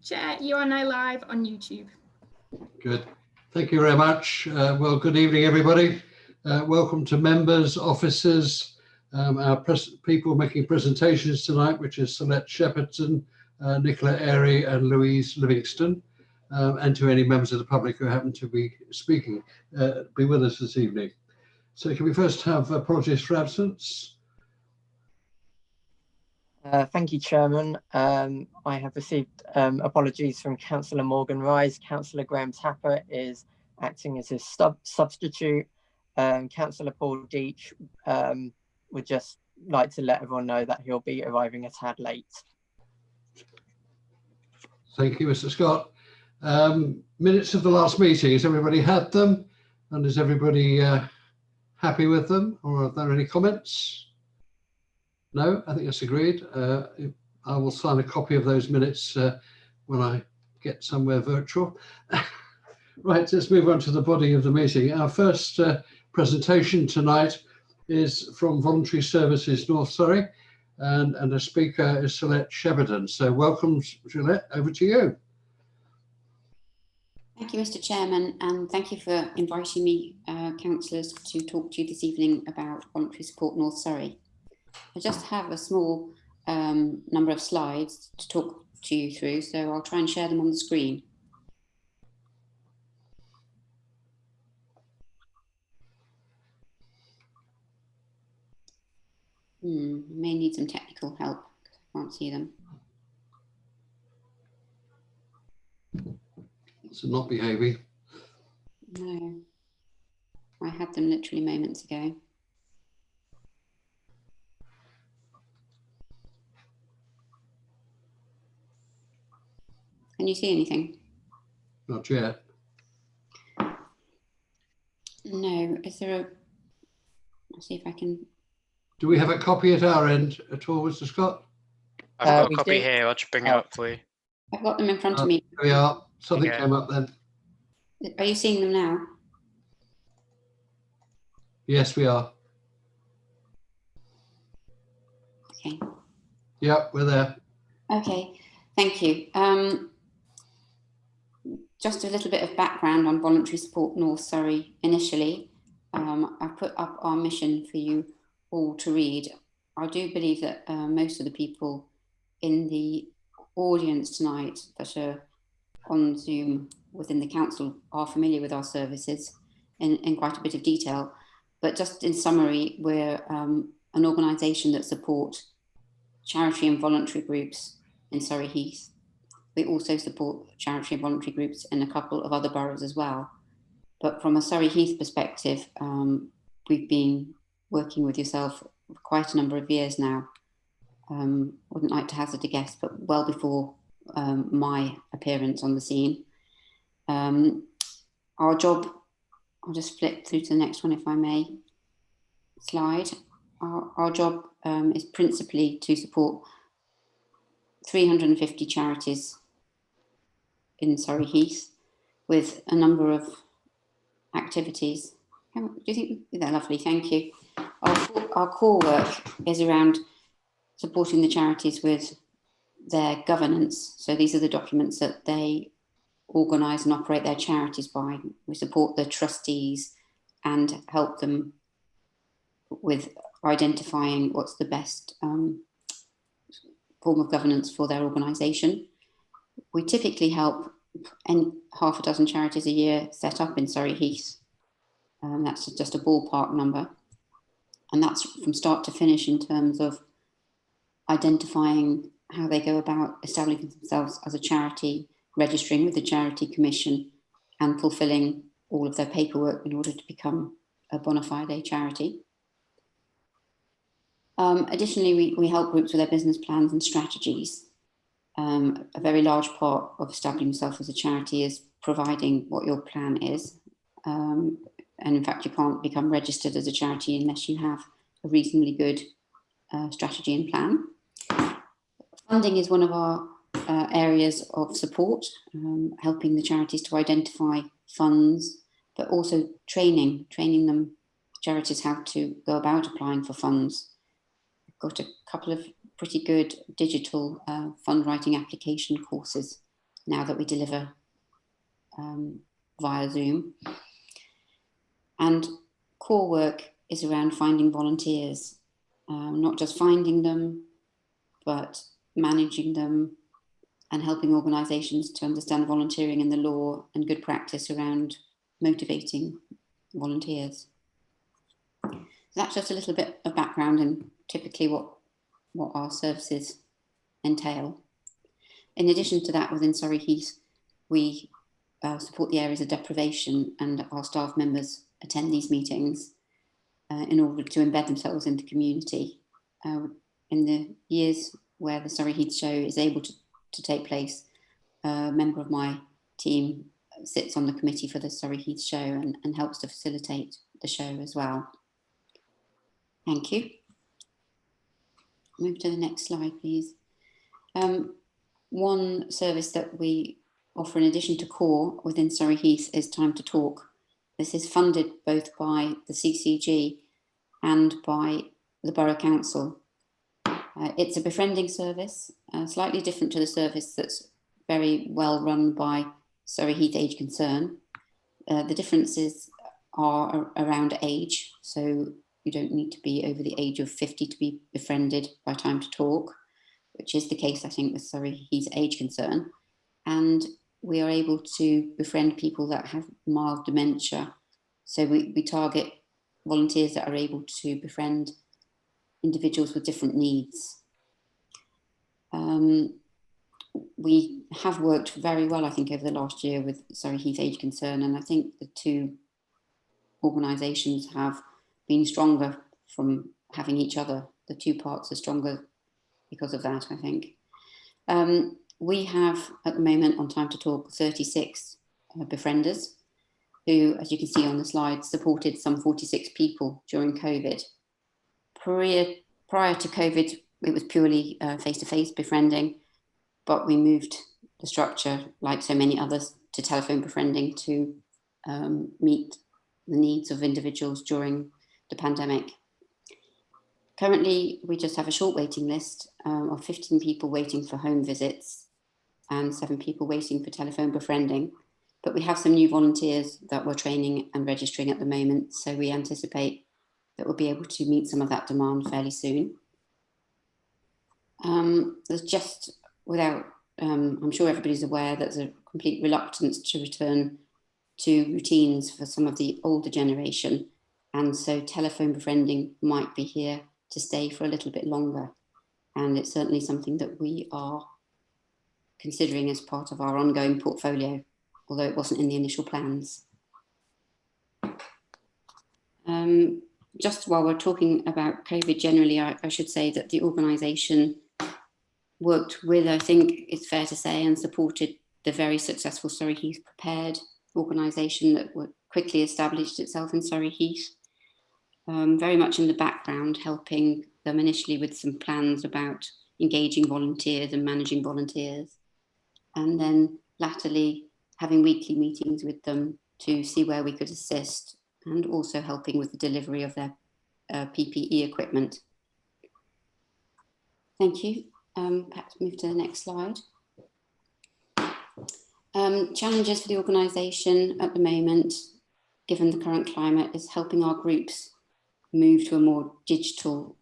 Chair, you are now live on YouTube. Good. Thank you very much. Well, good evening, everybody. Welcome to members, officers, our people making presentations tonight, which is Celeste Shepperton, Nicola Airy and Louise Livingston, and to any members of the public who happen to be speaking, be with us this evening. So can we first have apologies for absence? Thank you, Chairman. I have received apologies from Councillor Morgan Rise. Councillor Graham Tapper is acting as his substitute. Councillor Paul Deach would just like to let everyone know that he'll be arriving a tad late. Thank you, Mr. Scott. Minutes of the last meeting, has everybody had them? And is everybody happy with them? Or are there any comments? No, I think that's agreed. I will sign a copy of those minutes when I get somewhere virtual. Right, let's move on to the body of the meeting. Our first presentation tonight is from Voluntary Services North Surrey, and the speaker is Celeste Shepperton. So welcome, Celeste, over to you. Thank you, Mr. Chairman, and thank you for inviting me, councillors, to talk to you this evening about Voluntary Support North Surrey. I just have a small number of slides to talk to you through, so I'll try and share them on the screen. I may need some technical help because I can't see them. It's not behaving. No, I had them literally moments ago. Can you see anything? Not yet. No, is there a, I'll see if I can. Do we have a copy at our end at all, Mr. Scott? I've got a copy do. here, I'll just bring it up for you. I've got them in front of me. Here we are. Something Okay. came up then. Are you seeing them now? Yes, we are. Okay. Yep, we're there. Okay, thank you. Just a little bit of background on Voluntary Support North Surrey initially. I've put up our mission for you all to read. I do believe that most of the people in the audience tonight that are on Zoom within the council are familiar with our services in quite a bit of detail. But just in summary, we're an organisation that support charity and voluntary groups in Surrey Heath. We also support charity and voluntary groups in a couple of other boroughs as well. But from a Surrey Heath perspective, we've been working with yourself for quite a number of years now. Wouldn't like to hazard a guess, but well before my appearance on the scene. Our job, I'll just flip through to the next one if I may. Slide. Our job is principally to support 350 charities in Surrey Heath with a number of activities. Do you think they're lovely? Thank you. Our core work is around supporting the charities with their governance. So these are the documents that they organise and operate their charities by. We support the trustees and help them with identifying what's the best form of governance for their organisation. We typically help half a dozen charities a year set up in Surrey Heath. That's just a ballpark number. And that's from start to finish in terms of identifying how they go about establishing themselves as a charity, registering with the Charity Commission and fulfilling all of their paperwork in order to become a bona fide charity. Additionally, we help groups with their business plans and strategies. A very large part of establishing yourself as a charity is providing what your plan is. And in fact, you can't become registered as a charity unless you have a reasonably good strategy and plan. Funding is one of our areas of support, helping the charities to identify funds, but also training them, charities how to go about applying for funds. We've got a couple of pretty good digital fund writing application courses now that we deliver via Zoom. And core work is around finding volunteers, not just finding them, but managing them and helping organisations to understand volunteering and the law and good practice around motivating volunteers. So that's just a little bit of background and typically what our services entail. In addition to that, within Surrey Heath, we support the areas of deprivation, and our staff members attend these meetings in order to embed themselves into community. In the years where the Surrey Heath show is able to take place, a member of my team sits on the committee for the Surrey Heath show and helps to facilitate the show as well. Thank you. Move to the next slide, please. One service that we offer in addition to core within Surrey Heath is Time to Talk. This is funded both by the CCG and by the Borough Council. It's a befriending service, slightly different to the service that's very well run by Surrey Heath Age Concern. The differences are around age, so you don't need to be over the age of 50 to be befriended by Time to Talk, which is the case, I think, with Surrey Heath Age Concern. And we are able to befriend people that have mild dementia. So we target volunteers that are able to befriend individuals with different needs. We have worked very well, I think, over the last year with Surrey Heath Age Concern, and I think the two organisations have been stronger from having each other. The two parts are stronger because of that, I think. We have, at the moment, on Time to Talk, 36 befrienders who, as you can see on the slide, supported some 46 people during COVID. Prior to COVID, it was purely face-to-face befriending, but we moved the structure, like so many others, to telephone befriending to meet the needs of individuals during the pandemic. Currently, we just have a short waiting list of 15 people waiting for home visits and 7 people waiting for telephone befriending. But we have some new volunteers that we're training and registering at the moment, so we anticipate that we'll be able to meet some of that demand fairly soon. There's just, without, I'm sure everybody's aware, there's a complete reluctance to return to routines for some of the older generation. And so telephone befriending might be here to stay for a little bit longer. And it's certainly something that we are considering as part of our ongoing portfolio, although it wasn't in the initial plans. Just while we're talking about COVID generally, I should say that the organisation worked with, I think it's fair to say, and supported the very successful Surrey Heath Prepared organisation that quickly established itself in Surrey Heath, very much in the background, helping them initially with some plans about engaging volunteers and managing volunteers, and then latterly having weekly meetings with them to see where we could assist, and also helping with the delivery of their PPE equipment. Thank you. Perhaps move to the next slide. Challenges for the organisation at the moment, given the current climate, is helping our groups move to a more digital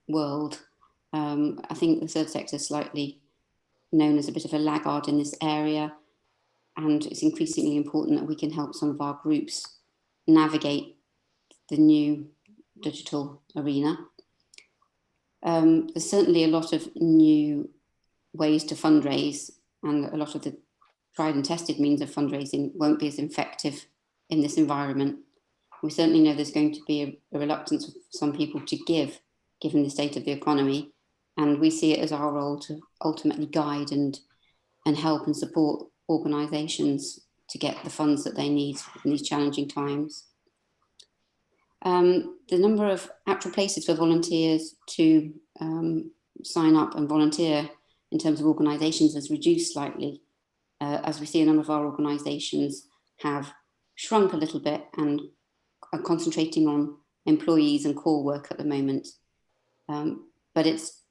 world. I think the third sector is slightly known as a bit of a laggard in this area, and it's increasingly important that we can help some of our groups navigate the new digital arena. There's certainly a lot of new ways to fundraise, and a lot of the tried and tested means of fundraising won't be as effective in this environment. We certainly know there's going to be a reluctance of some people to give, given the state of the economy, and we see it as our role to ultimately guide and help and support organisations to get the funds that they need in these challenging times. The number of actual places for volunteers to sign up and volunteer in terms of organisations has reduced slightly, as we see a number of our organisations have shrunk a little bit and are concentrating on employees and core work at the moment. But it's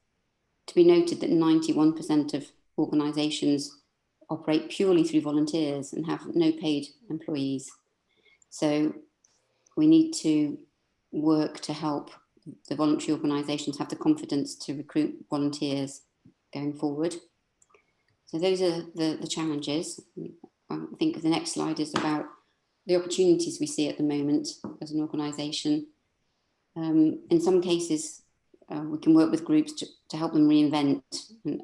to be noted that 91% of organisations operate purely through volunteers and have no paid employees. So we need to work to help the voluntary organisations have the confidence to recruit volunteers going forward. So those are the challenges. I think the next slide is about the opportunities we see at the moment as an organisation. In some cases, we can work with groups to help them reinvent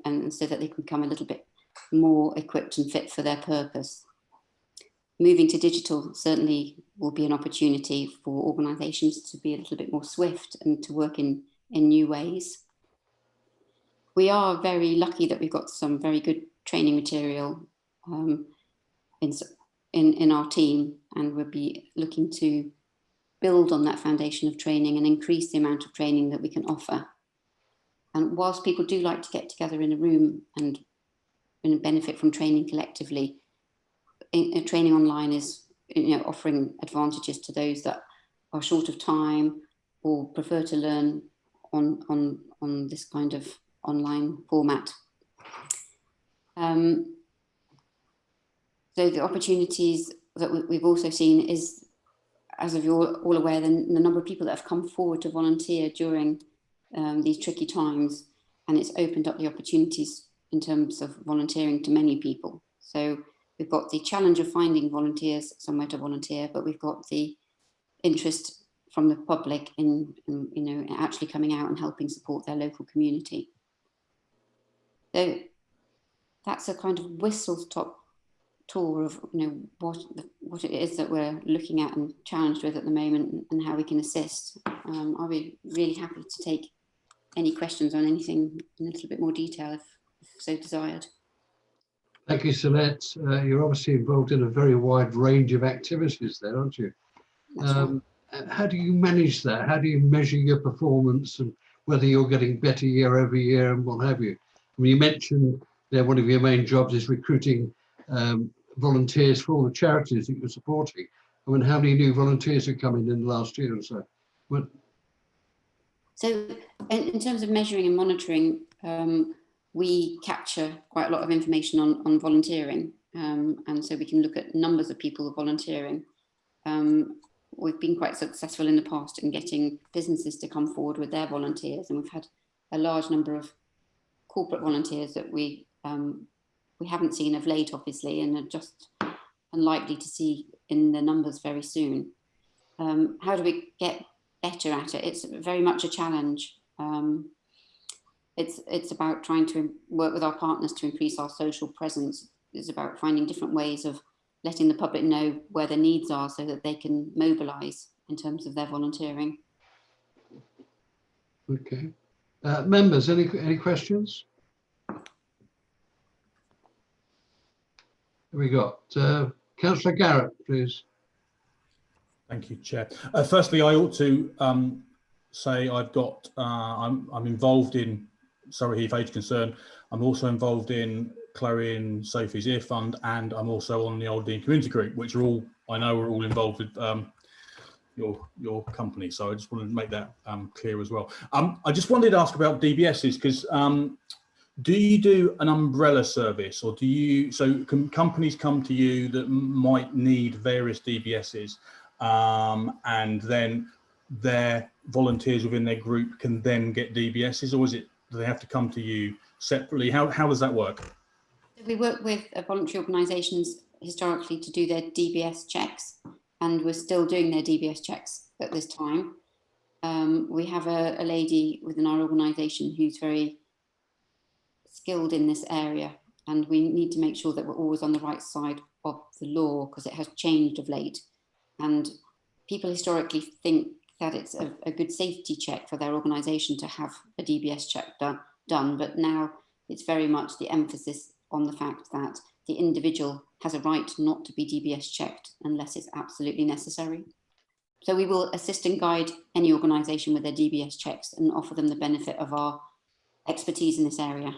and so that they can become a little bit more equipped and fit for their purpose. Moving to digital certainly will be an opportunity for organisations to be a little bit more swift and to work in new ways. We are very lucky that we've got some very good training material in our team, and we'll be looking to build on that foundation of training and increase the amount of training that we can offer. And whilst people do like to get together in a room and benefit from training collectively, training online is offering advantages to those that are short of time or prefer to learn on this kind of online format. So the opportunities that we've also seen is, as you're all aware, the number of people that have come forward to volunteer during these tricky times, and it's opened up the opportunities in terms of volunteering to many people. So we've got the challenge of finding volunteers somewhere to volunteer, but we've got the interest from the public in actually coming out and helping support their local community. So that's a kind of whistle-stop tour of what it is that we're looking at and challenged with at the moment, and how we can assist. I'll be really happy to take any questions on anything in a little bit more detail if so desired. Thank you, Celeste. You're obviously involved in a very wide range of activities there, aren't you? Right. How do you manage that? How do you measure your performance and whether you're getting better year over year and what have you? I mean, you mentioned that one of your main jobs is recruiting volunteers for all the charities that you're supporting. I mean, how many new volunteers have come in the last year or so? So in terms of measuring and monitoring, we capture quite a lot of information on volunteering, and so we can look at numbers of people volunteering. We've been quite successful in the past in getting businesses to come forward with their volunteers, and we've had a large number of corporate volunteers that we haven't seen of late, obviously, and are just unlikely to see in the numbers very soon. How do we get better at it? It's very much a challenge. It's about trying to work with our partners to increase our social presence. It's about finding different ways of letting the public know where their needs are so that they can mobilise in terms of their volunteering. Okay. Members, any questions? Here we got Councillor Garrett, please. Thank you, Chair. Firstly, I ought to say I've got I'm involved in Surrey Heath Age Concern. I'm also involved in Chloe and Sophie's Ear Fund, and I'm also on the Old Dean Community Group, which are all, I know, are all involved with your company. So I just wanted to make that clear as well. I just wanted to ask about DBSs, because do you do an umbrella service, or do you, so can companies come to you that might need various DBSs, and then their volunteers within their group can then get DBSs, or do they have to come to you separately? How does that work? We work with voluntary organisations historically to do their DBS checks, and we're still doing their DBS checks at this time. We have a lady within our organisation who's very skilled in this area, and we need to make sure that we're always on the right side of the law, because it has changed of late, and people historically think that it's a good safety check for their organisation to have a DBS check done, but now it's very much the emphasis on the fact that the individual has a right not to be DBS checked unless it's absolutely necessary. So we will assist and guide any organisation with their DBS checks and offer them the benefit of our expertise in this area.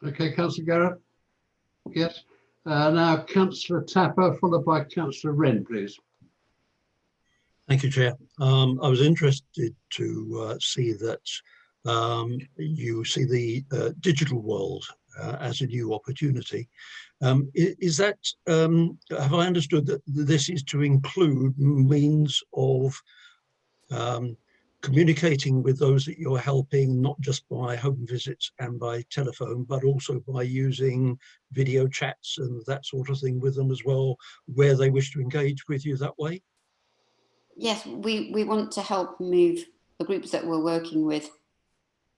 Okay, Councillor Garrett. Yes. Now Councillor Tapper, followed by Councillor Wren, please. Thank you, Chair. I was interested to see that you see the digital world as a new opportunity. Is that, have I understood that this is to include means of communicating with those that you're helping, not just by home visits and by telephone, but also by using video chats and that sort of thing with them as well, where they wish to engage with you that way? Yes, we want to help move the groups that we're working with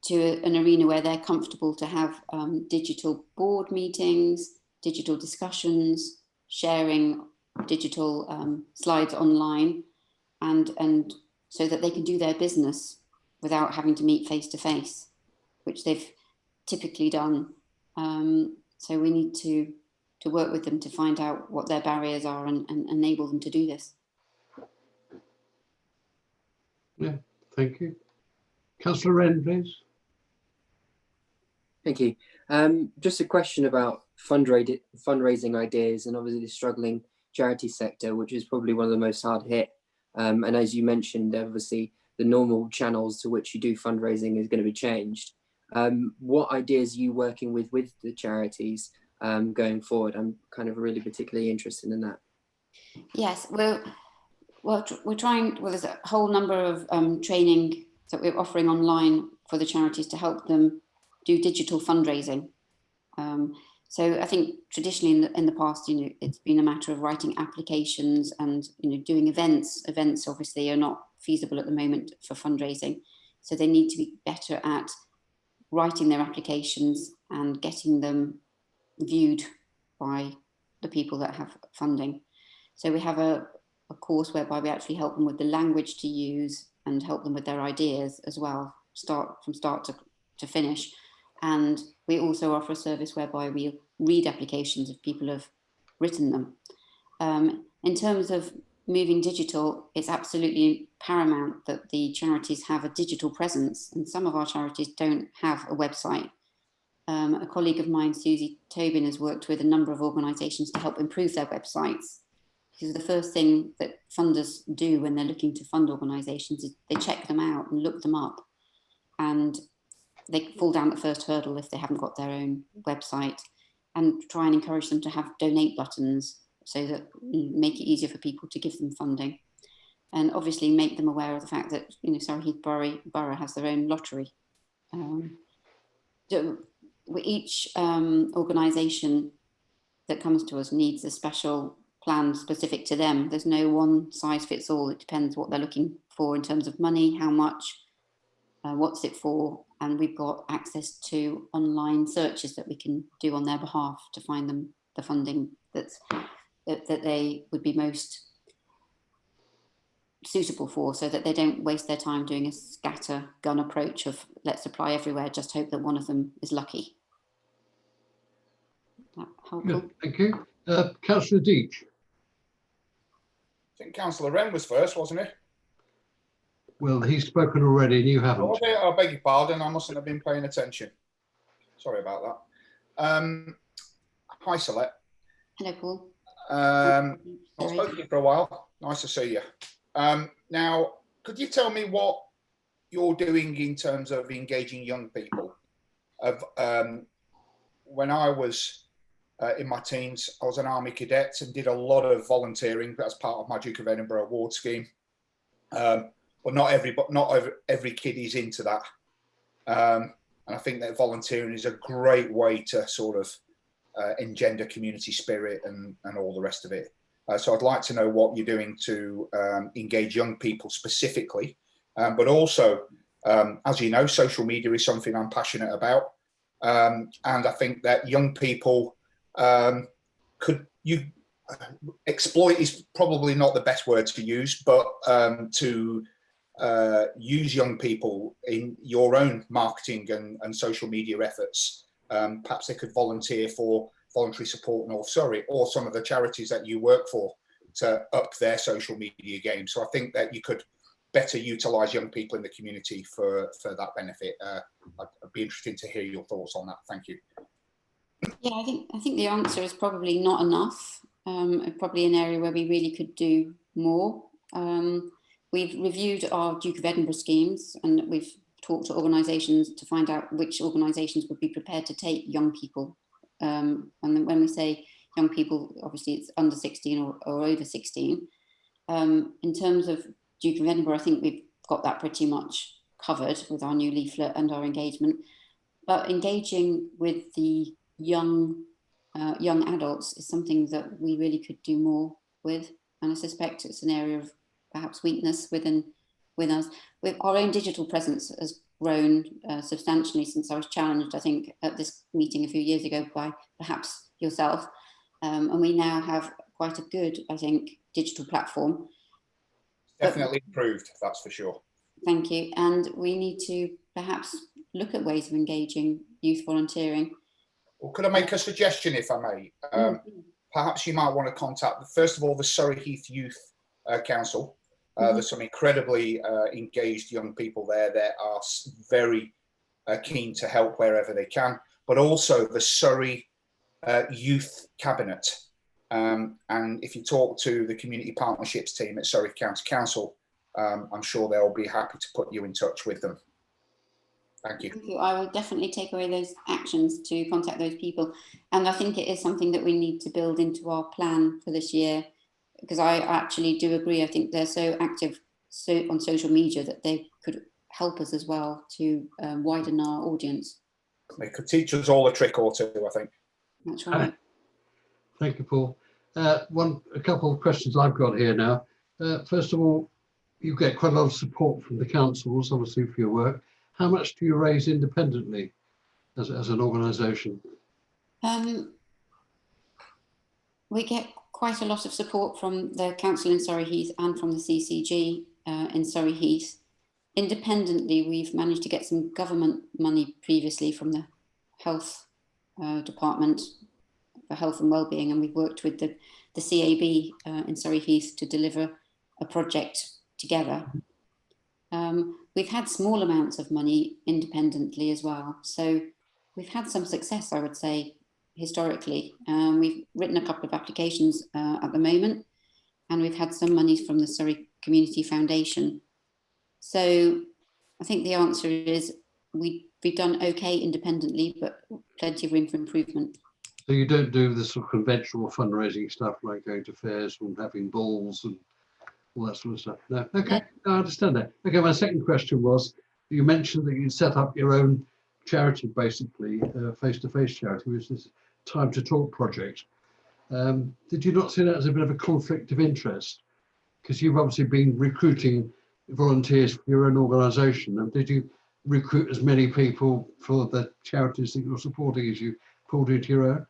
to an arena where they're comfortable to have digital board meetings, digital discussions, sharing digital slides online, and so that they can do their business without having to meet face to face, which they've typically done. So we need to work with them to find out what their barriers are and enable them to do this. Yeah, thank you. Councillor Wren, please. Thank you. Just a question about fundraising ideas, and obviously the struggling charity sector, which is probably one of the most hard hit. And as you mentioned, obviously the normal channels to which you do fundraising is going to be changed. What ideas are you working with the charities going forward? I'm kind of really particularly interested in that. Yes, we're trying. Well, there's a whole number of training that we're offering online for the charities to help them do digital fundraising. So I think traditionally in the past, it's been a matter of writing applications and doing events. Events obviously are not feasible at the moment for fundraising, so they need to be better at writing their applications and getting them viewed by the people that have funding. So we have a course whereby we actually help them with the language to use and help them with their ideas as well, from start to finish. And we also offer a service whereby we read applications if people have written them. In terms of moving digital, it's absolutely paramount that the charities have a digital presence, and some of our charities don't have a website. A colleague of mine, Susie Tobin, has worked with a number of organisations to help improve their websites, because the first thing that funders do when they're looking to fund organisations is they check them out and look them up, and they fall down the first hurdle if they haven't got their own website, and try and encourage them to have donate buttons so that make it easier for people to give them funding, and obviously make them aware of the fact that Surrey Heath Borough has their own lottery. Each organisation that comes to us needs a special plan specific to them. There's no one size fits all. It depends what they're looking for in terms of money, how much, what's it for, and we've got access to online searches that we can do on their behalf to find them the funding that they would be most suitable for, so that they don't waste their time doing a scatter gun approach of let's apply everywhere, just hope that one of them is lucky. That helpful? Good, thank you. Councillor Deach. I think Councillor Wren was first, wasn't he? Well, he's spoken already and you haven't. I beg your pardon, I mustn't have been paying attention. Sorry about that. Hi, Celeste. Hello, Paul. I've spoken to you for a while. Nice to see you. Now, could you tell me what you're doing in terms of engaging young people? When I was in my teens, I was an army cadet and did a lot of volunteering as part of my Duke of Edinburgh award scheme. But not every kid is into that. And I think that volunteering is a great way to sort of engender community spirit and all the rest of it. So I'd like to know what you're doing to engage young people specifically, but also, as you know, social media is something I'm passionate about. And I think that young people exploit is probably not the best word to use, but to use young people in your own marketing and social media efforts. Perhaps they could volunteer for Voluntary Support North Surrey or some of the charities that you work for to up their social media game. So I think that you could better utilise young people in the community for that benefit. I'd be interested to hear your thoughts on that. Thank you. Yeah, I think the answer is probably not enough. Probably an area where we really could do more. We've reviewed our Duke of Edinburgh schemes and we've talk to organisations to find out which organisations would be prepared to take young people. And then when we say young people, obviously it's under 16 or over 16. In terms of Duke of Edinburgh, I think we've got that pretty much covered with our new leaflet and our engagement. But engaging with the young adults is something that we really could do more with. And I suspect it's an area of perhaps weakness with us. With our own digital presence has grown substantially since I was challenged, I think, at this meeting a few years ago by perhaps yourself. And we now have quite a good, I think, digital platform. Definitely improved, that's for sure. Thank you. And we need to perhaps look at ways of engaging youth volunteering. Well, could I make a suggestion, if I may? Perhaps you might want to contact, first of all, the Surrey Heath Youth Council. There's some incredibly engaged young people there that are very keen to help wherever they can, but also the Surrey Youth Cabinet. And if you talk to the community partnerships team at Surrey County Council, I'm sure they'll be happy to put you in touch with them. Thank you. Thank you. I will definitely take away those actions to contact those people. And I think it is something that we need to build into our plan for this year, because I actually do agree. I think they're so active on social media that they could help us as well to widen our audience. They could teach us all a trick or two, I think. That's right. Thank you, Paul. A couple of questions I've got here now. First of all, you get quite a lot of support from the councils, obviously, for your work. How much do you raise independently as an organisation? We get quite a lot of support from the council in Surrey Heath and from the CCG in Surrey Heath. Independently, we've managed to get some government money previously from the health department for health and wellbeing, and we've worked with the CAB in Surrey Heath to deliver a project together. We've had small amounts of money independently as well, so we've had some success, I would say, historically. We've written a couple of applications at the moment, and we've had some monies from the Surrey Community Foundation. So I think the answer is we've done okay independently, but plenty of room for improvement. So you don't do the sort of conventional fundraising stuff like going to fairs and having balls and all that sort of stuff? No. Okay, no, I understand that. Okay, my second question was, you mentioned that you'd set up your own charity, basically, face-to-face charity, which is Time to Talk project. Did you not see that as a bit of a conflict of interest? Because you've obviously been recruiting volunteers for your own organisation, and did you recruit as many people for the charities that you're supporting as you pulled into your own?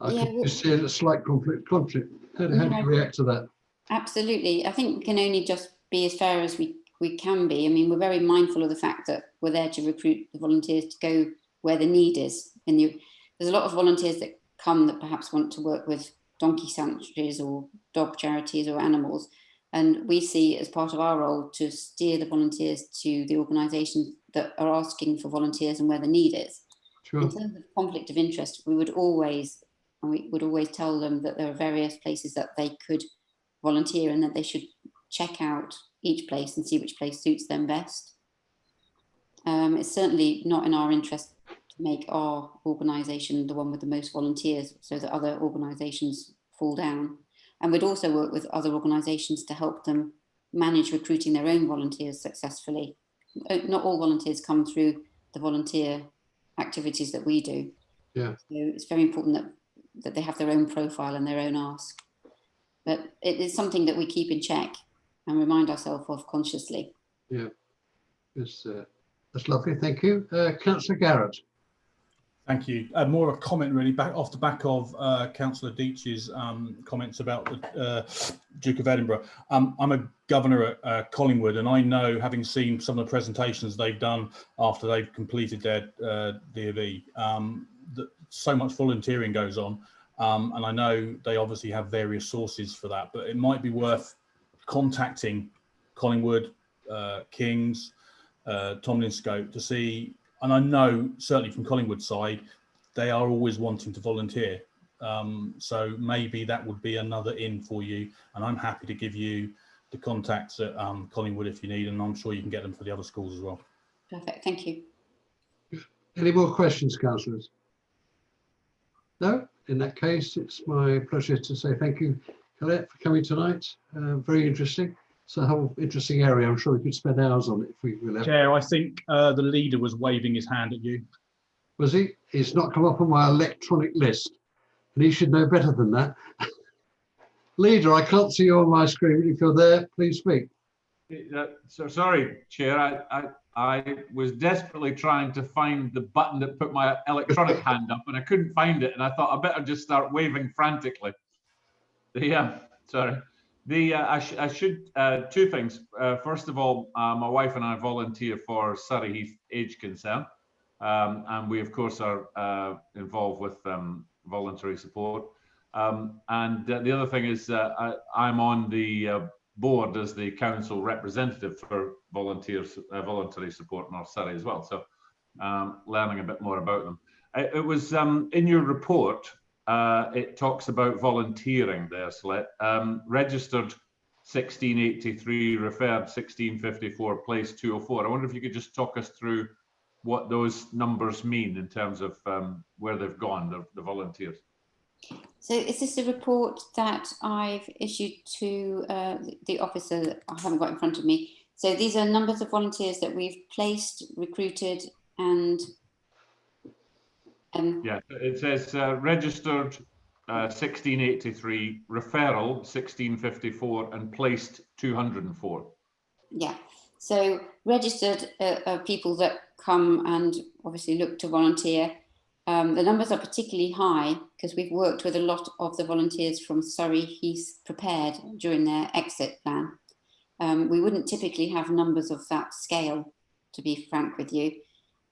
I could just see a slight conflict. How do you react to that? Absolutely. I think we can only just be as fair as we can be. I mean, we're very mindful of the fact that we're there to recruit the volunteers to go where the need is. There's a lot of volunteers that come that perhaps want to work with donkey sanctuaries or dog charities or animals. And we see as part of our role to steer the volunteers to the organisations that are asking for volunteers and where the need is. Sure. In terms of conflict of interest, we would always tell them that there are various places that they could volunteer and that they should check out each place and see which place suits them best. It's certainly not in our interest to make our organisation the one with the most volunteers so that other organisations fall down. And we'd also work with other organisations to help them manage recruiting their own volunteers successfully. Not all volunteers come through the volunteer activities that we do. Yeah. So it's very important that they have their own profile and their own ask. But it is something that we keep in check and remind ourselves of consciously. Yeah, that's lovely. Thank you. Councillor Garrett. Thank you. More of a comment really, off the back of Councillor Deitch's comments about the Duke of Edinburgh. I'm a governor at Collingwood, and I know, having seen some of the presentations they've done after they've completed their DofE, that so much volunteering goes on. And I know they obviously have various sources for that, but it might be worth contacting Collingwood, Kings, Tomlinscope to see. And I know certainly from Collingwood side, they are always wanting to volunteer. So maybe that would be another in for you. And I'm happy to give you the contacts at Collingwood if you need, and I'm sure you can get them for the other schools as well. Perfect, thank you. Any more questions, councillors? No? In that case, it's my pleasure to say thank you, Colette, for coming tonight. Very interesting. It's a whole interesting area. I'm sure we could spend hours on it if we will. Chair, I think the leader was waving his hand at you. Was he? It's not come up on my electronic list, and he should know better than that. Leader, I can't see you on my screen. If you're there, please speak. So sorry, Chair. I was desperately trying to find the button that put my electronic hand up, and I couldn't find it. And I thought I better just start waving frantically. Sorry. I should two things. First of all, my wife and I volunteer for Surrey Heath Age Concern, and we of course are involved with voluntary support. And the other thing is I'm on the board as the council representative for voluntary support North Surrey as well. So learning a bit more about them. It was in your report, it talks about volunteering there, Slett. Registered 1683, referred 1654, place 204. I wonder if you could just talk us through what those numbers mean in terms of where they've gone, the volunteers. So is this a report that I've issued to the officer that I haven't got in front of me? So these are numbers of volunteers that we've placed, recruited, and yeah, it says registered 1683, referral 1654, and placed 204. Yeah, so registered are people that come and obviously look to volunteer. The numbers are particularly high because we've worked with a lot of the volunteers from Surrey Heath Prepared during their exit plan. We wouldn't typically have numbers of that scale, to be frank with you.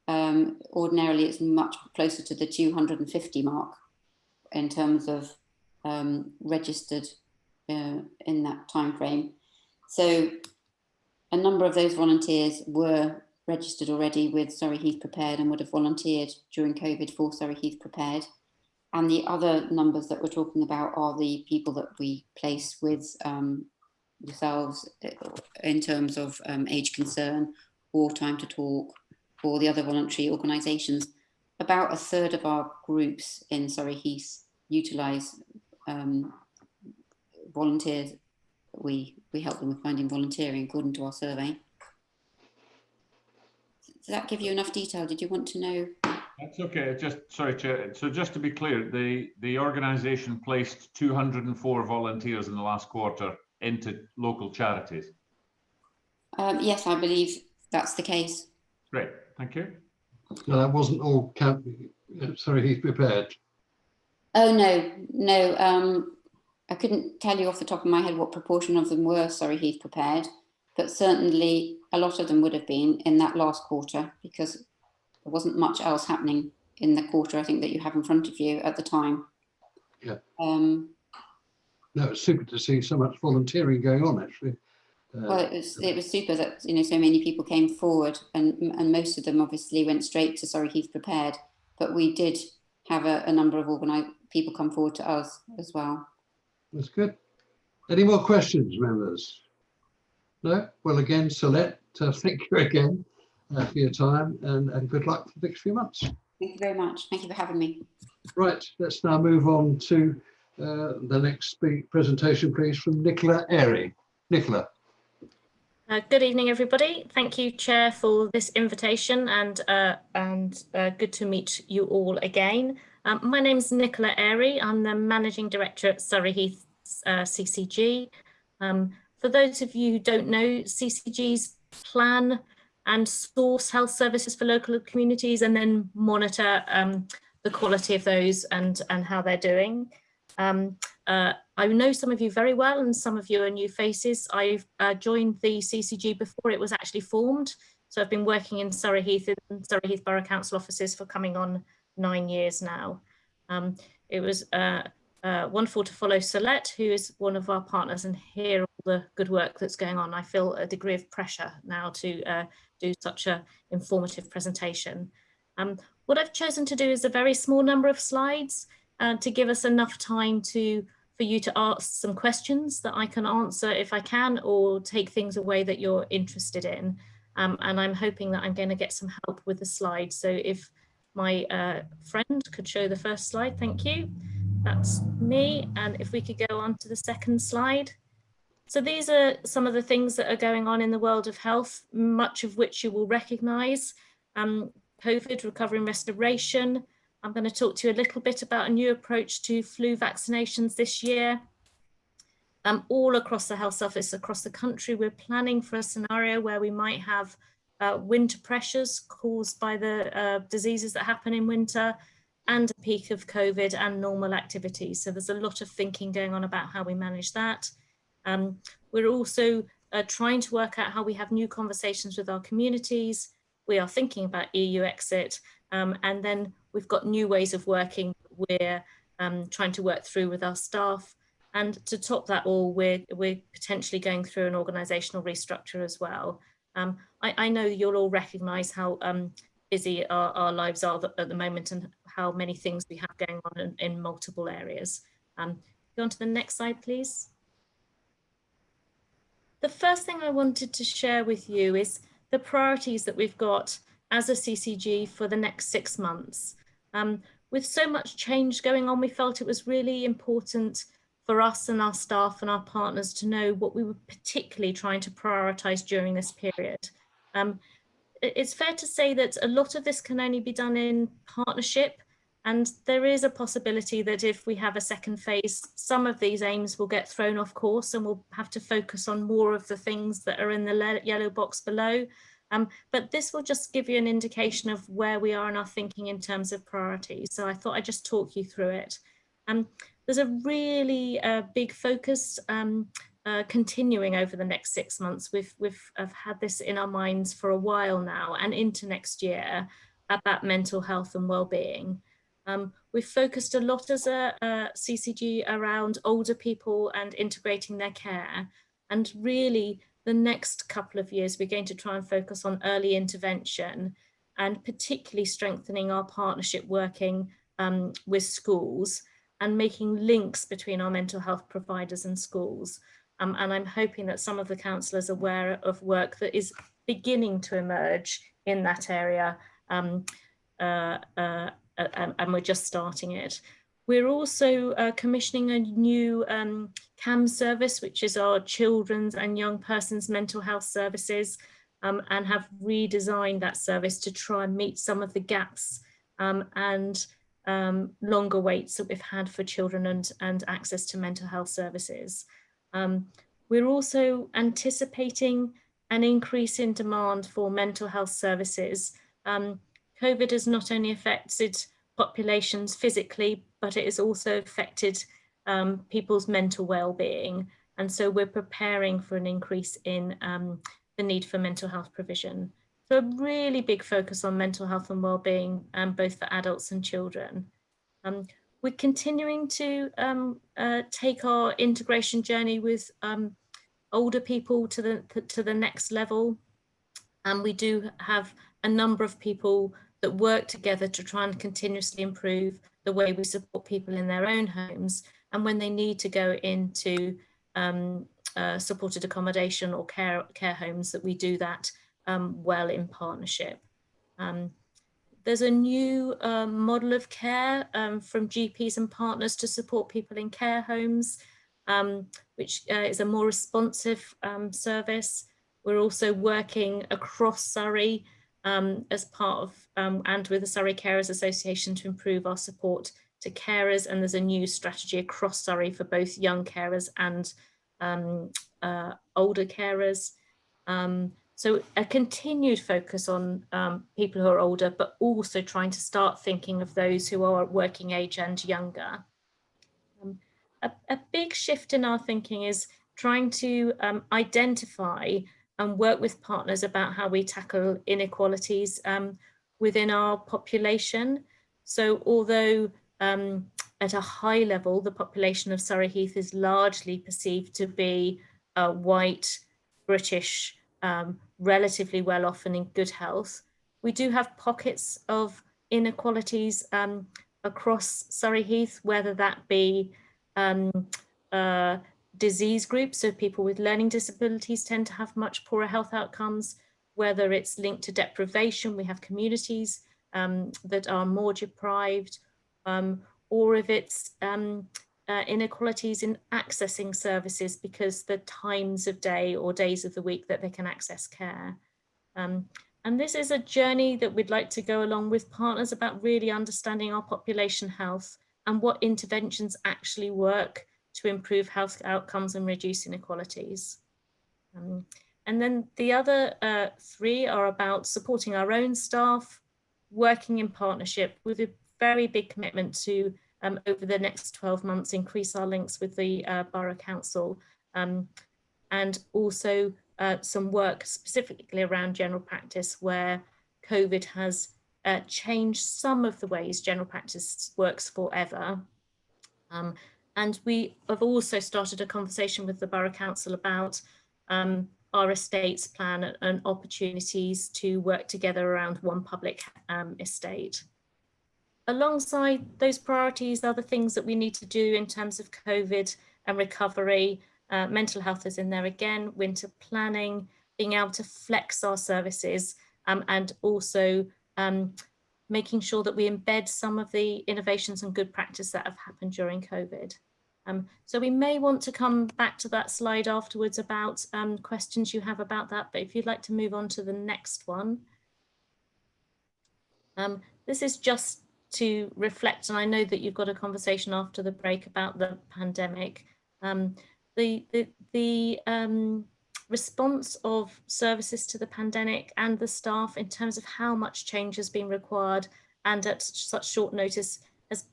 Ordinarily, it's much closer to the 250 mark in terms of registered in that time frame. So a number of those volunteers were registered already with Surrey Heath Prepared and would have volunteered during COVID for Surrey Heath Prepared. And the other numbers that we're talking about are the people that we place with yourselves in terms of Age Concern or Time to Talk or the other voluntary organisations. About a third of our groups in Surrey Heath utilise volunteers. We help them with finding volunteering according to our survey. Does that give you enough detail? Did you want to know? That's okay. Sorry, Chair. So just to be clear, the organisation placed 204 volunteers in the last quarter into local charities. Yes, I believe that's the case. Great, thank you. So that wasn't all Surrey Heath Prepared. Oh no. I couldn't tell you off the top of my head what proportion of them were Surrey Heath Prepared, but certainly a lot of them would have been in that last quarter because there wasn't much else happening in the quarter, I think, that you have in front of you at the time. Yeah. No, it's super to see so much volunteering going on, actually. Well, it was super that so many people came forward, and most of them obviously went straight to Surrey Heath Prepared, but we did have a number of people come forward to us as well. That's good. Any more questions, members? No? Well, again, Celeste, thank you again for your time and good luck for the next few months. Thank you very much. Thank you for having me. Right, let's now move on to the next presentation, please, from Nicola Airy. Nicola. Good evening, everybody. Thank you, Chair, for this invitation and good to meet you all again. My name is Nicola Airy. I'm the Managing Director at Surrey Heath CCG. For those of you who don't know, CCGs plan and source health services for local communities and then monitor the quality of those and how they're doing. I know some of you very well and some of you are new faces. I've joined the CCG before it was actually formed. So I've been working in Surrey Heath Borough Council offices for coming on 9 years now. It was wonderful to follow Celeste, who is one of our partners, and hear all the good work that's going on. I feel a degree of pressure now to do such an informative presentation. What I've chosen to do is a very small number of slides to give us enough time for you to ask some questions that I can answer if I can, or take things away that you're interested in. and I'm hoping that I'm going to get some help with the slides. So if my friend could show the first slide, thank you. That's me. And if we could go on to the second slide. So these are some of the things that are going on in the world of health, much of which you will recognise. COVID, recovery and restoration. I'm going to talk to you a little bit about a new approach to flu vaccinations this year. All across the health service across the country, we're planning for a scenario where we might have winter pressures caused by the diseases that happen in winter, and a peak of COVID and normal activities. So there's a lot of thinking going on about how we manage that. We're also trying to work out how we have new conversations with our communities. We are thinking about EU exit, and then we've got new ways of working we're trying to work through with our staff. And to top that all, we're potentially going through an organisational restructure as well. I know you'll all recognise how busy our lives are at the moment and how many things we have going on in multiple areas. Go on to the next slide, please. The first thing I wanted to share with you is the priorities that we've got as a CCG for the next 6 months. With so much change going on, we felt it was really important for us and our staff and our partners to know what we were particularly trying to prioritise during this period. It's fair to say that a lot of this can only be done in partnership, and there is a possibility that if we have a second phase, some of these aims will get thrown off course and we'll have to focus on more of the things that are in the yellow box below. But this will just give you an indication of where we are in our thinking in terms of priorities. So I thought I'd just talk you through it. There's a really big focus continuing over the next 6 months. We've had this in our minds for a while now and into next year about mental health and well-being. We've focused a lot as a CCG around older people and integrating their care. And really, the next couple of years, we're going to try and focus on early intervention and particularly strengthening our partnership working with schools and making links between our mental health providers and schools. And I'm hoping that some of the councillors are aware of work that is beginning to emerge in that area, and we're just starting it. We're also commissioning a new CAM service, which is our children's and young persons mental health services, and have redesigned that service to try and meet some of the gaps and longer waits that we've had for children and access to mental health services. We're also anticipating an increase in demand for mental health services. COVID has not only affected populations physically, but it has also affected people's mental well-being. And so we're preparing for an increase in the need for mental health provision. So a really big focus on mental health and well-being, both for adults and children. We're continuing to take our integration journey with older people to the next level. And we do have a number of people that work together to try and continuously improve the way we support people in their own homes. And when they need to go into supported accommodation or care homes, that we do that well in partnership. There's a new model of care from GPs and partners to support people in care homes, which is a more responsive service. We're also working across Surrey as part of and with the Surrey Carers Association to improve our support to carers, and there's a new strategy across Surrey for both young carers and older carers. So a continued focus on people who are older, but also trying to start thinking of those who are working age and younger. A big shift in our thinking is trying to identify and work with partners about how we tackle inequalities within our population. So although at a high level, the population of Surrey Heath is largely perceived to be white, British, relatively well off and in good health, we do have pockets of inequalities across Surrey Heath, whether that be disease groups, so people with learning disabilities tend to have much poorer health outcomes, whether it's linked to deprivation, we have communities that are more deprived, or if it's inequalities in accessing services because the times of day or days of the week that they can access care. And this is a journey that we'd like to go along with partners about really understanding our population health and what interventions actually work to improve health outcomes and reduce inequalities. And then the other three are about supporting our own staff, working in partnership with a very big commitment to, over the next 12 months, increase our links with the Borough Council, and also some work specifically around general practice, where COVID has changed some of the ways general practice works forever. And we have also started a conversation with the Borough Council about our estates plan and opportunities to work together around one public estate. Alongside those priorities are the things that we need to do in terms of COVID and recovery. Mental health is in there again, winter planning, being able to flex our services, and also making sure that we embed some of the innovations and good practice that have happened during COVID. So we may want to come back to that slide afterwards about questions you have about that, but if you'd like to move on to the next one. This is just to reflect, and I know that you've got a conversation after the break about the pandemic. The response of services to the pandemic and the staff in terms of how much change has been required and at such short notice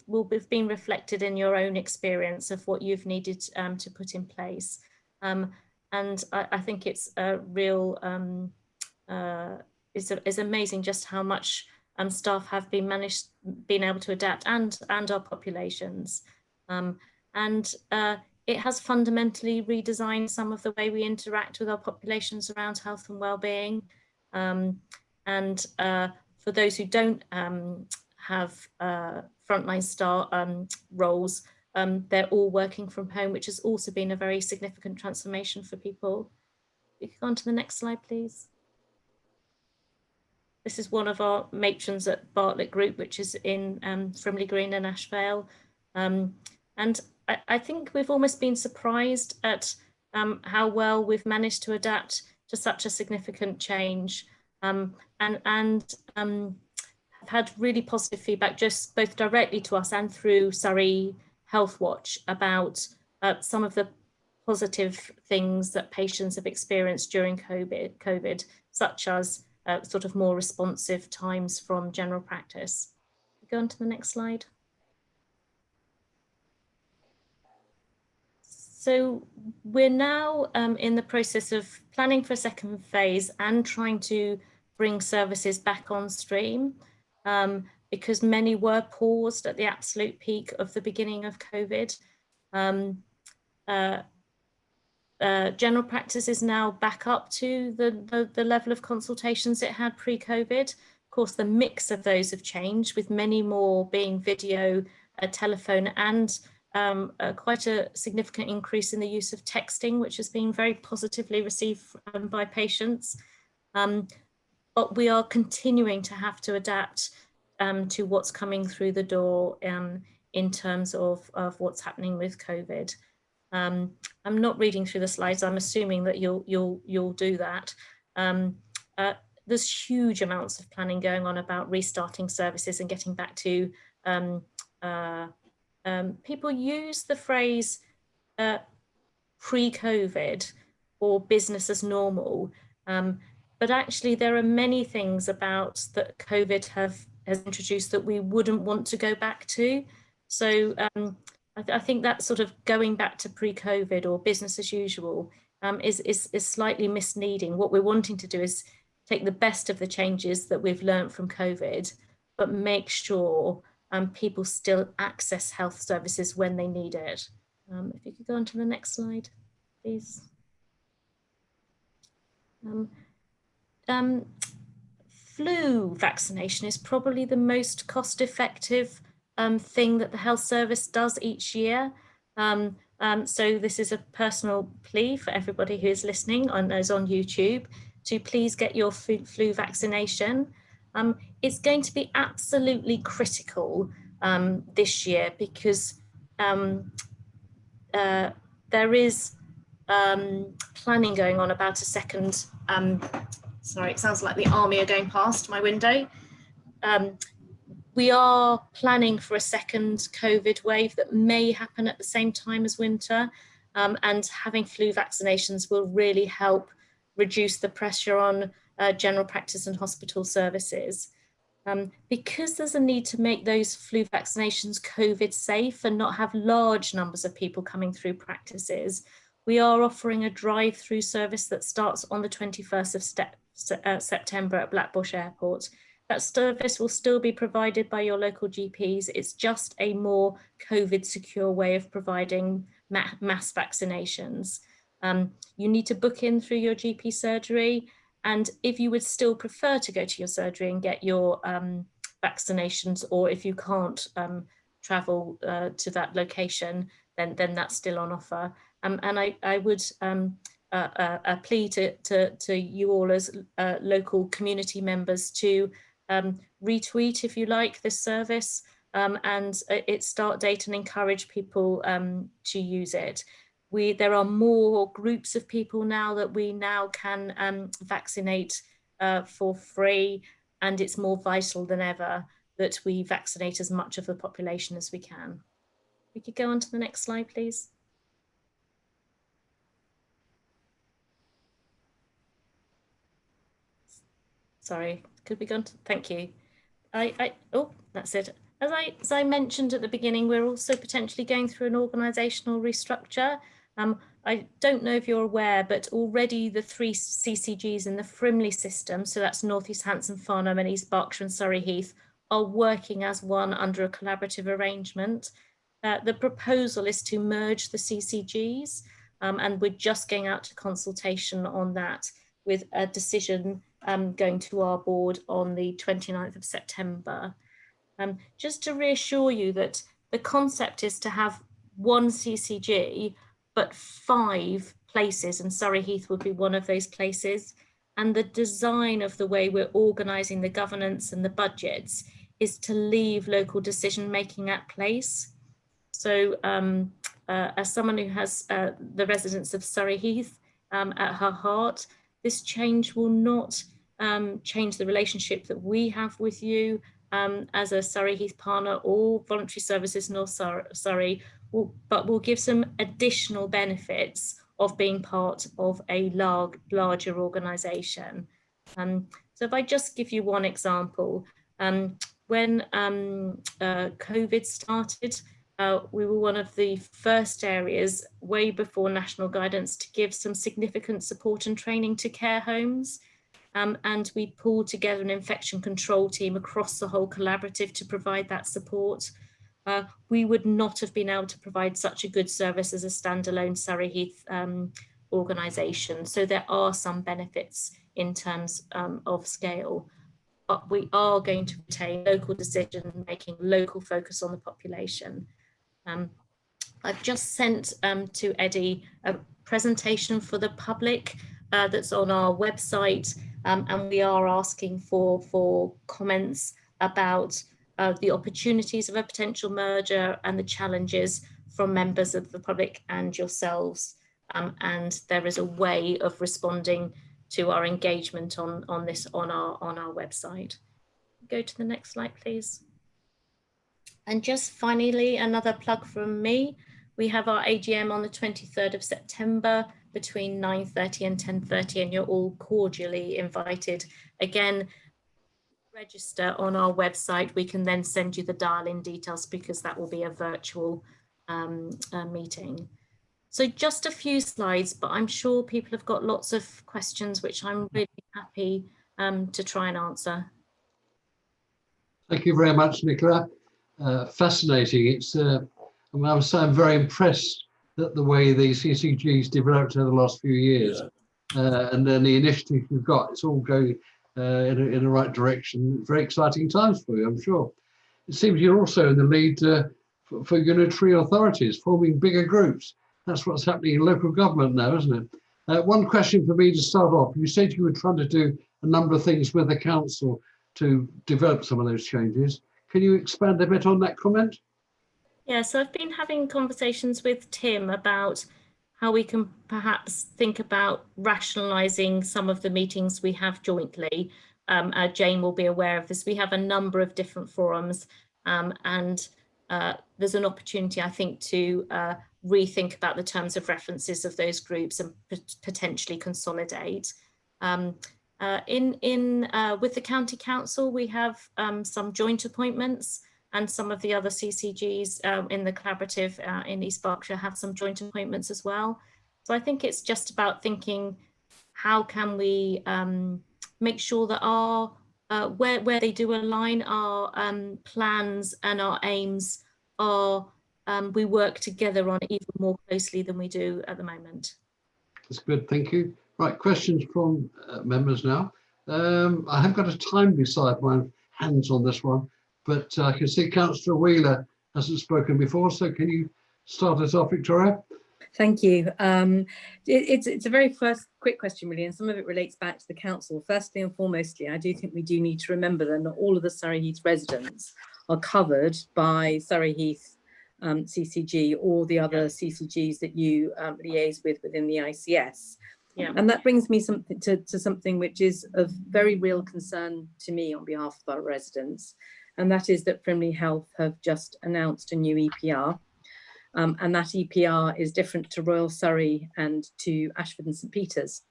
will have been reflected in your own experience of what you've needed to put in place. And I think it's a real, it's amazing just how much staff have been able to adapt, and our populations. It has fundamentally redesigned some of the way we interact with our populations around health and well-being. For those who don't have frontline staff roles, they're all working from home, which has also been a very significant transformation for people. You can go on to the next slide, please. This is one of our matrons at Bartlett Group, which is in Frimley Green and Ashvale. And I think we've almost been surprised at how well we've managed to adapt to such a significant change, and have had really positive feedback, just both directly to us and through Surrey Health Watch, about some of the positive things that patients have experienced during COVID, such as sort of more responsive times from general practice. Go on to the next slide. So we're now in the process of planning for a second phase and trying to bring services back on stream, because many were paused at the absolute peak of the beginning of COVID. General practice is now back up to the level of consultations it had pre-COVID. Of course, the mix of those have changed, with many more being video, telephone, and quite a significant increase in the use of texting, which has been very positively received by patients. But we are continuing to have to adapt to what's coming through the door in terms of what's happening with COVID. I'm not reading through the slides. I'm assuming that you'll do that. There's huge amounts of planning going on about restarting services and getting back to people use the phrase pre-COVID or business as normal, but actually there are many things about that COVID has introduced that we wouldn't want to go back to. So I think that sort of going back to pre-COVID or business as usual is slightly misleading. What we're wanting to do is take the best of the changes that we've learned from COVID, but make sure people still access health services when they need it. If you could go on to the next slide, please. Flu vaccination is probably the most cost-effective thing that the health service does each year. So this is a personal plea for everybody who is listening and is on YouTube to please get your flu vaccination. It's going to be absolutely critical this year because there is planning going on about a second, sorry, it sounds like the army are going past my window. We are planning for a second COVID wave that may happen at the same time as winter, and having flu vaccinations will really help reduce the pressure on general practice and hospital services. Because there's a need to make those flu vaccinations COVID safe and not have large numbers of people coming through practices, we are offering a drive-through service that starts on the 21st of September at Blackbush Airport. That service will still be provided by your local GPs. It's just a more COVID secure way of providing mass vaccinations. You need to book in through your GP surgery. And if you would still prefer to go to your surgery and get your vaccinations, or if you can't travel to that location, then that's still on offer. And I would plea to you all as local community members to retweet, if you like, this service and its start date, and encourage people to use it. There are more groups of people now that we now can vaccinate for free, and it's more vital than ever that we vaccinate as much of the population as we can. We could go on to the next slide, please. Sorry, could we go on to, thank you. Oh, that's it. As I mentioned at the beginning, we're also potentially going through an organisational restructure. I don't know if you're aware, but already the 3 CCGs in the Frimley system, so that's North East Hanson, Farnham and East Berkshire and Surrey Heath, are working as one under a collaborative arrangement. The proposal is to merge the CCGs, and we're just going out to consultation on that, with a decision going to our board on the 29th of September. Just to reassure you that the concept is to have 1 CCG, but 5 places, and Surrey Heath would be one of those places. And the design of the way we're organising the governance and the budgets is to leave local decision making at place. So as someone who has the residents of Surrey Heath at her heart, this change will not change the relationship that we have with you as a Surrey Heath partner or Voluntary Services North Surrey, but will give some additional benefits of being part of a larger organisation. So if I just give you one example, when COVID started, we were one of the first areas, way before national guidance, to give some significant support and training to care homes. And we pulled together an infection control team across the whole collaborative to provide that support. We would not have been able to provide such a good service as a standalone Surrey Heath organisation. So there are some benefits in terms of scale, but we are going to retain local decision making, local focus on the population. I've just sent to Eddie a presentation for the public that's on our website, and we are asking for comments about the opportunities of a potential merger and the challenges from members of the public and yourselves. And there is a way of responding to our engagement on this on our website. Go to the next slide, please. And just finally, another plug from me. We have our AGM on the 23rd of September between 9:30 and 10:30, and you're all cordially invited. Again, register on our website. We can then send you the dial-in details because that will be a virtual meeting. So just a few slides, but I'm sure people have got lots of questions, which I'm really happy to try and answer. Thank you very much, Nicola. Fascinating. It's I must say I'm very impressed at the way the CCG's developed over the last few years, and then the initiative you've got. It's all going in the right direction. Very exciting times for you, I'm sure. It seems you're also in the lead for unitary authorities, forming bigger groups. That's what's happening in local government now, isn't it? One question for me to start off. You said you were trying to do a number of things with the council to develop some of those changes. Can you expand a bit on that comment? Yeah, so I've been having conversations with Tim about how we can perhaps think about rationalising some of the meetings we have jointly. Jane will be aware of this. We have a number of different forums, and there's an opportunity, I think, to rethink about the terms of references of those groups and potentially consolidate. With the County Council, we have some joint appointments, and some of the other CCGs in the collaborative in East Berkshire have some joint appointments as well. So I think it's just about thinking, how can we make sure that our where they do align, our plans and our aims are, we work together on it even more closely than we do at the moment. That's good, thank you. Right, questions from members now. I have got a time beside my hands on this one, but I can see Councillor Wheeler hasn't spoken before, so can you start us off, Victoria? Thank you. It's a very first quick question, really, and some of it relates back to the council. Firstly and foremostly, I do think we do need to remember that not all of the Surrey Heath residents are covered by Surrey Heath CCG or the other CCGs that you liaise with within the ICS. Yeah. And that brings me to something which is of very real concern to me on behalf of our residents, and that is that Frimley Health have just announced a new EPR. And that EPR is different to Royal Surrey and to Ashford and St Peters.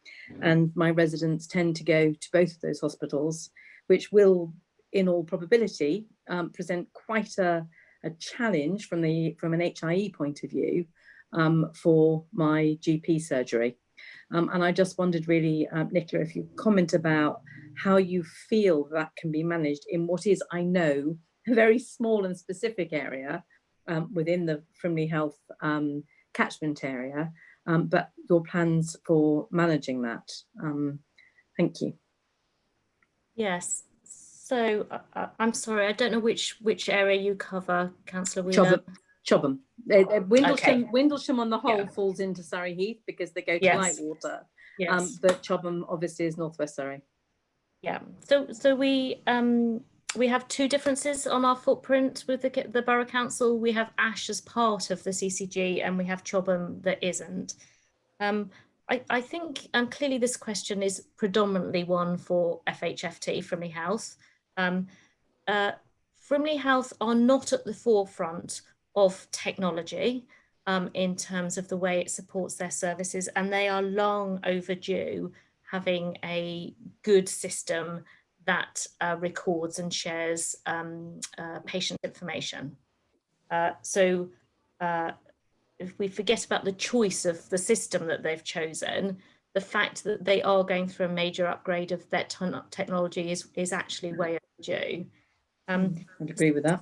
And my residents tend to go to both of those hospitals, which will, in all probability, present quite a challenge from an HIE point of view for my GP surgery. And I just wondered really, Nicola, if you comment about how you feel that can be managed in what is, I know, a very small and specific area within the Frimley Health catchment area, but your plans for managing that. Thank you. Yes. So I'm sorry, I don't know which area you cover, Councillor Wheeler. Chobham. Windlesham, Okay. Windlesham on the whole falls into Surrey Heath because they go to Lightwater. Yes. But Chobham obviously is Northwest Surrey. Yeah. So we have two differences on our footprint with the Borough Council. We have Ash as part of the CCG, and we have Chobham that isn't. I think clearly this question is predominantly one for FHFT, Frimley Health. Frimley Health are not at the forefront of technology in terms of the way it supports their services, and they are long overdue having a good system that records and shares patient information. So if we forget about the choice of the system that they've chosen, the fact that they are going through a major upgrade of their technology is actually way overdue. I'd agree with that.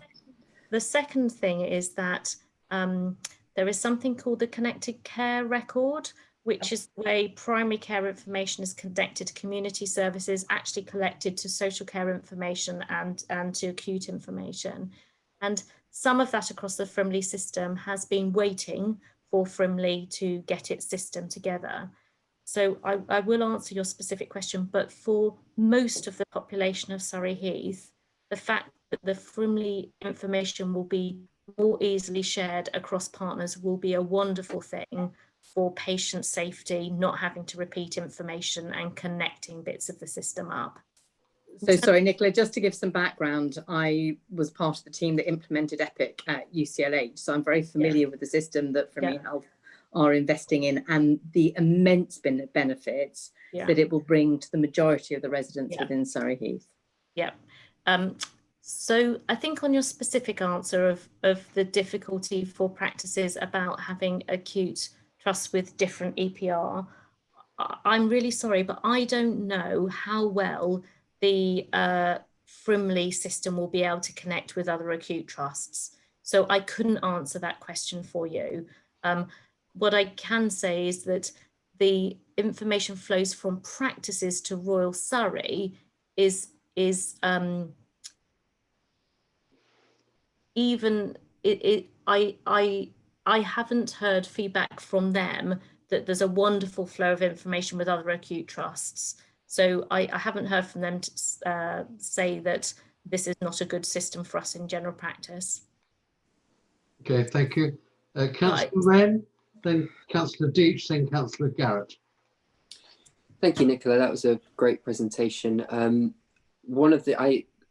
The second thing is that there is something called the Connected Care Record, which is the way primary care information is connected to community services, actually collected to social care information and to acute information. And some of that across the Frimley system has been waiting for Frimley to get its system together. So I will answer your specific question, but for most of the population of Surrey Heath, the fact that the Frimley information will be more easily shared across partners will be a wonderful thing for patient safety, not having to repeat information and connecting bits of the system up. So sorry, Nicola, just to give some background, I was part of the team that implemented EPIC at UCLH. So I'm very familiar with the system that Frimley Health are investing in and the immense benefits that it will bring to the majority of the residents within Surrey Heath. Yeah. So I think on your specific answer of the difficulty for practices about having acute trusts with different EPR, I'm really sorry, but I don't know how well the Frimley system will be able to connect with other acute trusts. So I couldn't answer that question for you. What I can say is that the information flows from practices to Royal Surrey I haven't heard feedback from them that there's a wonderful flow of information with other acute trusts. So I haven't heard from them to say that this is not a good system for us in general practice. Okay, thank you. Councillor Wren, then Councillor Deach, then Councillor Garrett. Thank you, Nicola. That was a great presentation.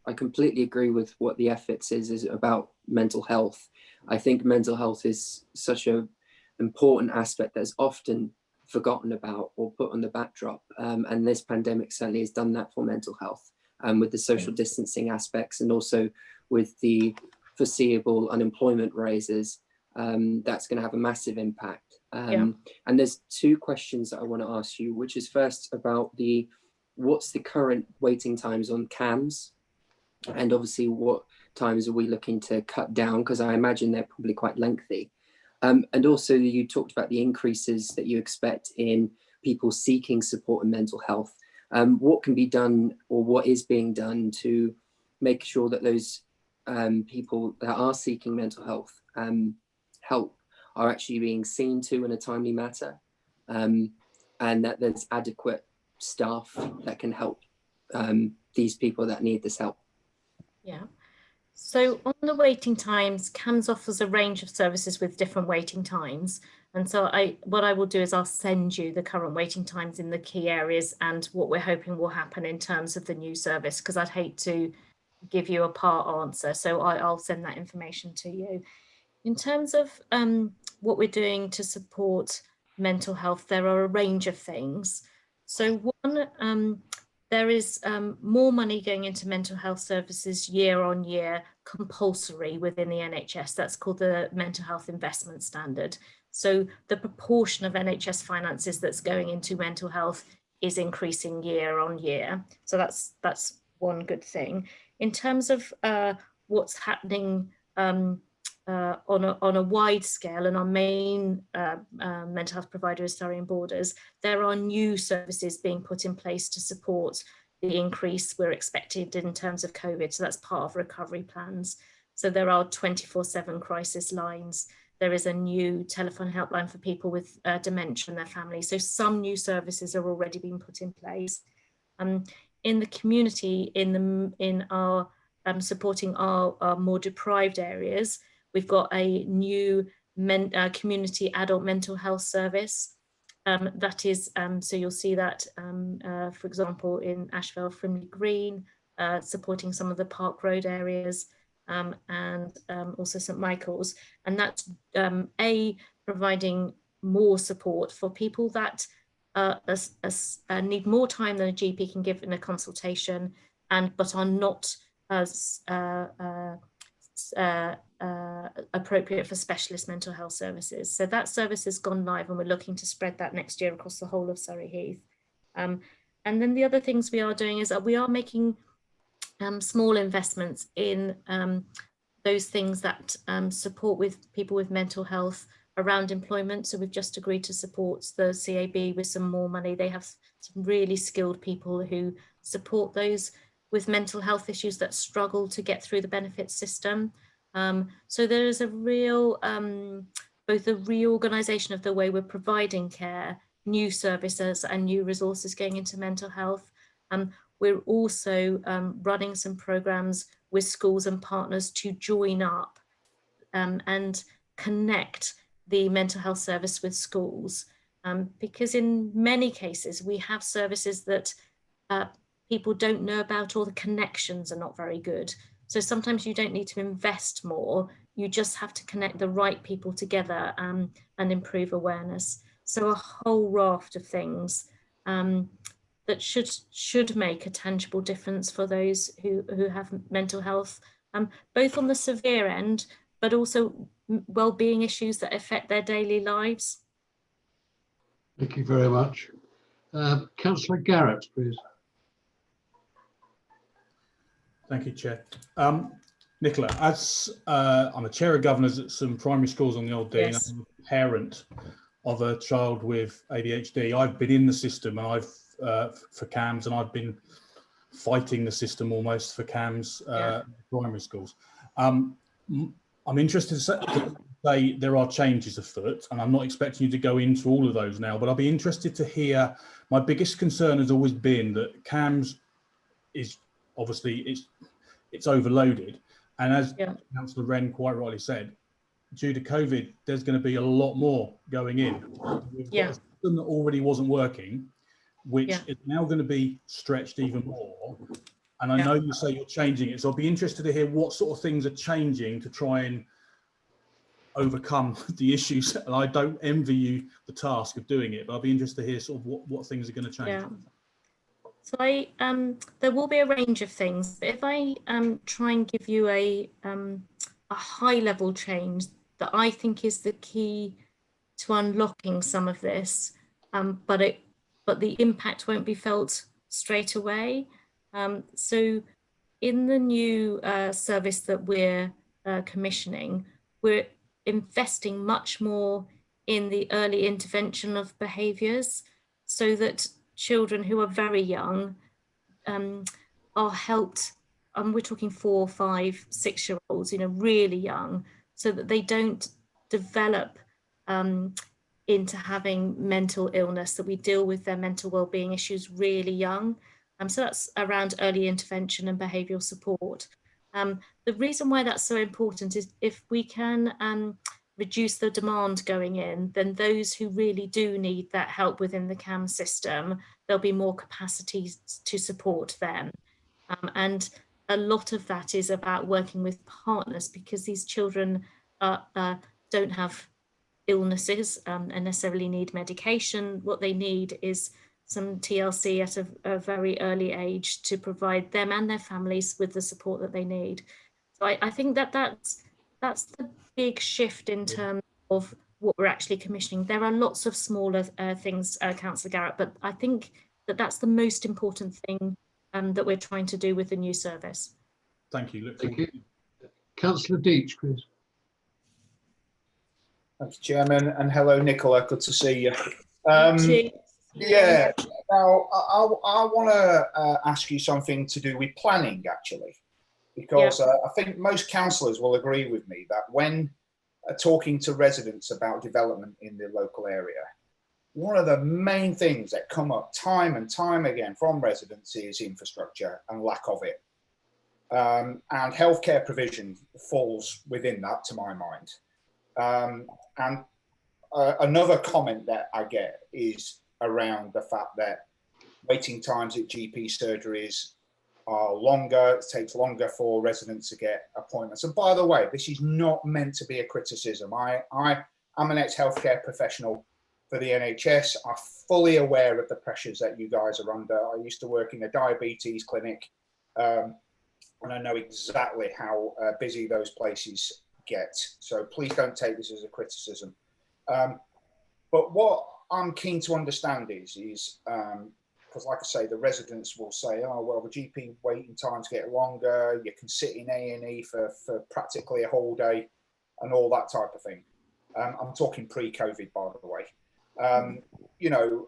I completely agree with what the efforts is about mental health. I think mental health is such an important aspect that's often forgotten about or put on the backdrop. And this pandemic certainly has done that for mental health, with the social distancing aspects and also with the foreseeable unemployment raises. That's going to have a massive impact. And there's two questions that I want to ask you, which is first about what's the current waiting times on CAMS? And obviously what times are we looking to cut down? Because I imagine they're probably quite lengthy. And also you talked about the increases that you expect in people seeking support in mental health. What can be done or what is being done to make sure that those people that are seeking mental health help are actually being seen to in a timely manner, and that there's adequate staff that can help these people that need this help? Yeah. So on the waiting times, CAMS offers a range of services with different waiting times. And so what I will do is I'll send you the current waiting times in the key areas and what we're hoping will happen in terms of the new service, because I'd hate to give you a part answer. So I'll send that information to you. In terms of what we're doing to support mental health, there are a range of things. So one, there is more money going into mental health services year on year, compulsory within the NHS. That's called the Mental Health Investment Standard. So the proportion of NHS finances that's going into mental health is increasing year on year. So that's one good thing. In terms of what's happening on a wide scale, and our main mental health provider is Surrey and Borders, there are new services being put in place to support the increase we're expected in terms of COVID. So that's part of recovery plans. So there are 24/7 crisis lines. There is a new telephone helpline for people with dementia and their families. So some new services are already being put in place. In the community, in our supporting our more deprived areas, we've got a new community adult mental health service. That is, so you'll see that, for example, in Ashvale, Frimley Green, supporting some of the Park Road areas, and also St Michael's. And that's providing more support for people that need more time than a GP can give in a consultation, but are not as appropriate for specialist mental health services. So that service has gone live and we're looking to spread that next year across the whole of Surrey Heath. And then the other things we are doing is that we are making small investments in those things that support with people with mental health around employment. So we've just agreed to support the CAB with some more money. They have some really skilled people who support those with mental health issues that struggle to get through the benefits system. So there is a real, both a reorganisation of the way we're providing care, new services and new resources going into mental health. We're also running some programmes with schools and partners to join up and connect the mental health service with schools. Because in many cases, we have services that people don't know about, or the connections are not very good. So sometimes you don't need to invest more, you just have to connect the right people together and improve awareness. So a whole raft of things that should make a tangible difference for those who have mental health, both on the severe end, but also well-being issues that affect their daily lives. Thank you very much. Councillor Garrett, please. Thank you, Chair. Nicola, as I'm a chair of governors at some primary schools on the Old Dean, yes. I'm a parent of a child with ADHD. I've been in the system and I've for CAMS, and I've been fighting the system almost for CAMS primary schools. I'm interested to say there are changes afoot, and I'm not expecting you to go into all of those now, but I'll be interested to hear. My biggest concern has always been that CAMS is obviously it's overloaded, and as Councillor Wren quite rightly said, due to COVID, there's going to be a lot more going in. We've got a system that already wasn't working, which is now going to be stretched even more. And I know you say you're changing it, so I'll be interested to hear what sort of things are changing to try and overcome the issues. And I don't envy you the task of doing it, but I'll be interested to hear sort of what things are going to change. Yeah. So there will be a range of things. But if I try and give you a high level change that I think is the key to unlocking some of this, but the impact won't be felt straight away. So in the new service that we're commissioning, we're investing much more in the early intervention of behaviours, so that children who are very young are helped. We're talking 4, 5, 6-year-olds, really young, so that they don't develop into having mental illness, that we deal with their mental well-being issues really young. So that's around early intervention and behavioural support. The reason why that's so important is if we can reduce the demand going in, then those who really do need that help within the CAM system, there'll be more capacity to support them. And a lot of that is about working with partners, because these children don't have illnesses and necessarily need medication. What they need is some TLC at a very early age to provide them and their families with the support that they need. So I think that's the big shift in terms of what we're actually commissioning. There are lots of smaller things, Councillor Garrett, but I think that's the most important thing that we're trying to do with the new service. Thank you. Thank you. Councillor Deach, please. Thanks, Chairman, and hello, Nicola. Good to see you. Yeah. Now, I want to ask you something to do with planning, actually, because I think most councillors will agree with me that when talking to residents about development in the local area, one of the main things that come up time and time again from residents is infrastructure and lack of it. And healthcare provision falls within that, to my mind. And another comment that I get is around the fact that waiting times at GP surgeries are longer. It takes longer for residents to get appointments. And by the way, this is not meant to be a criticism. I'm an ex-healthcare professional for the NHS. I'm fully aware of the pressures that you guys are under. I used to work in a diabetes clinic, and I know exactly how busy those places get. So please don't take this as a criticism. But what I'm keen to understand is because like I say, the residents will say, oh, well, the GP waiting times get longer, you can sit in A&E for practically a whole day and all that type of thing. I'm talking pre-COVID, by the way. You know,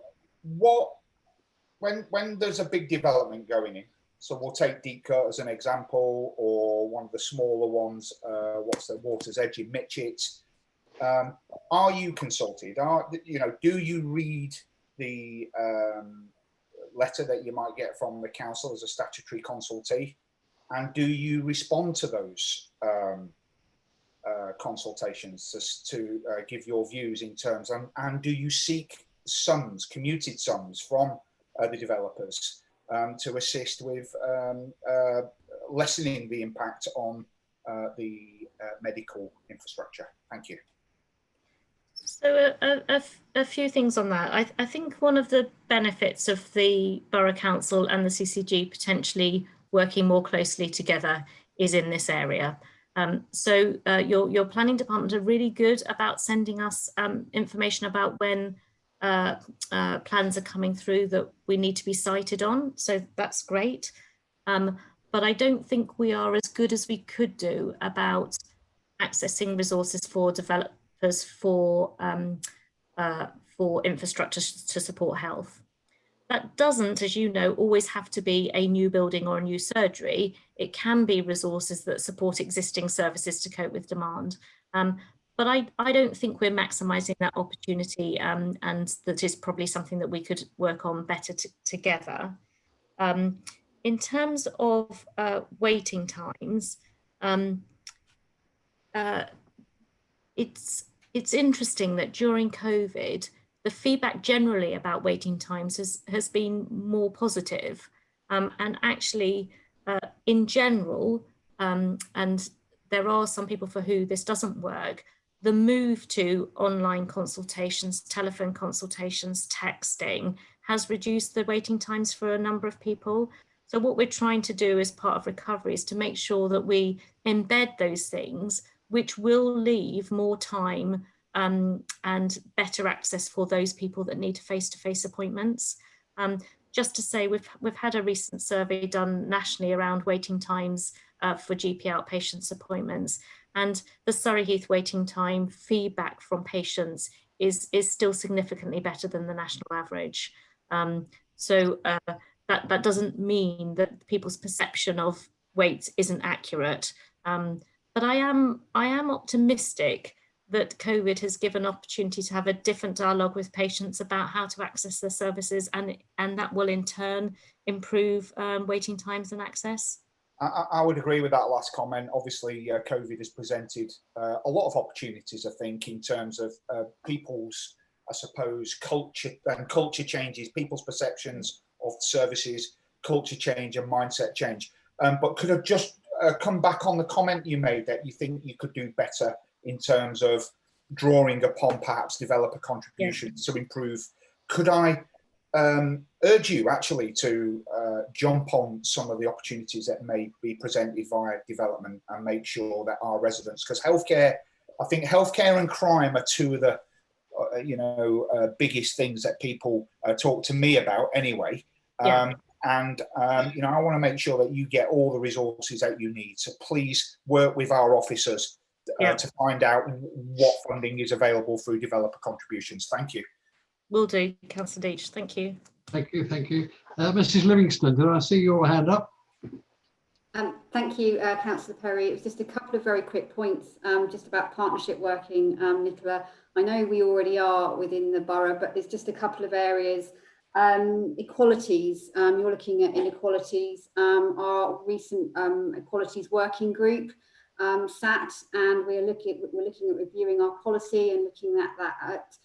when there's a big development going in, so we'll take Deepcote as an example, or one of the smaller ones, what's the Water's Edge in Mitchett. Are you consulted? Do you read the letter that you might get from the council as a statutory consultee, and do you respond to those consultations to give your views in terms, and do you seek sums, commuted sums from the developers to assist with lessening the impact on the medical infrastructure? Thank you. So a few things on that. I think one of the benefits of the Borough Council and the CCG potentially working more closely together is in this area. So your planning department are really good about sending us information about when plans are coming through that we need to be cited on. So that's great. But I don't think we are as good as we could do about accessing resources for developers for infrastructure to support health. That doesn't, as you know, always have to be a new building or a new surgery. It can be resources that support existing services to cope with demand. but I don't think we're maximising that opportunity, and that is probably something that we could work on better together. In terms of waiting times, it's interesting that during COVID, the feedback generally about waiting times has been more positive, and actually in general, and there are some people for who this doesn't work, the move to online consultations, telephone consultations, texting has reduced the waiting times for a number of people. So what we're trying to do as part of recovery is to make sure that we embed those things, which will leave more time and better access for those people that need face-to-face appointments. Just to say, we've had a recent survey done nationally around waiting times for GP outpatients appointments, and the Surrey Heath waiting time feedback from patients is still significantly better than the national average. So that doesn't mean that people's perception of wait isn't accurate, but I am optimistic that COVID has given opportunity to have a different dialogue with patients about how to access their services, and that will in turn improve waiting times and access. I would agree with that last comment. Obviously, COVID has presented a lot of opportunities, I think, in terms of people's, I suppose, culture changes, people's perceptions of services, culture change and mindset change. But could I just come back on the comment you made that you think you could do better in terms of drawing upon perhaps developer contributions to improve? Could I urge you actually to jump on some of the opportunities that may be presented via development and make sure that our residents, because healthcare, I think healthcare and crime are two of the biggest things that people talk to me about anyway. And I want to make sure that you get all the resources that you need. So please work with our officers to find out what funding is available through developer contributions. Thank you. Will do, Councillor Deach. Thank you. Thank you. Thank you. Mrs. Livingston, did I see your hand up? Thank you, Councillor Perry. It was just a couple of very quick points just about partnership working, Nicola. I know we already are within the borough, but there's just a couple of areas. Equalities, you're looking at inequalities. Our recent equalities working group sat, and we're looking at reviewing our policy and looking at that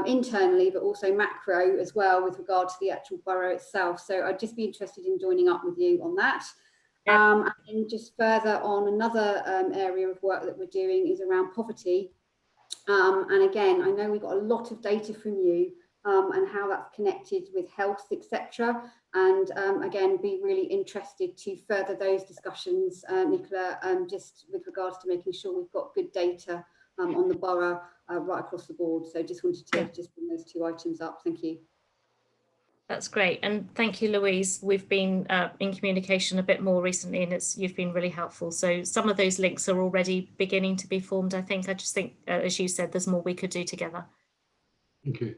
internally, but also macro as well with regard to the actual borough itself. So I'd just be interested in joining up with you on that. And just further on, another area of work that we're doing is around poverty. And again, I know we've got a lot of data from you and how that's connected with health, etc. And again, be really interested to further those discussions, Nicola, just with regards to making sure we've got good data on the borough right across the board. So just wanted to just bring those two items up. Thank you. That's great, and thank you, Louise. We've been in communication a bit more recently, and you've been really helpful. So some of those links are already beginning to be formed. I just think, as you said, there's more we could do together. Thank you.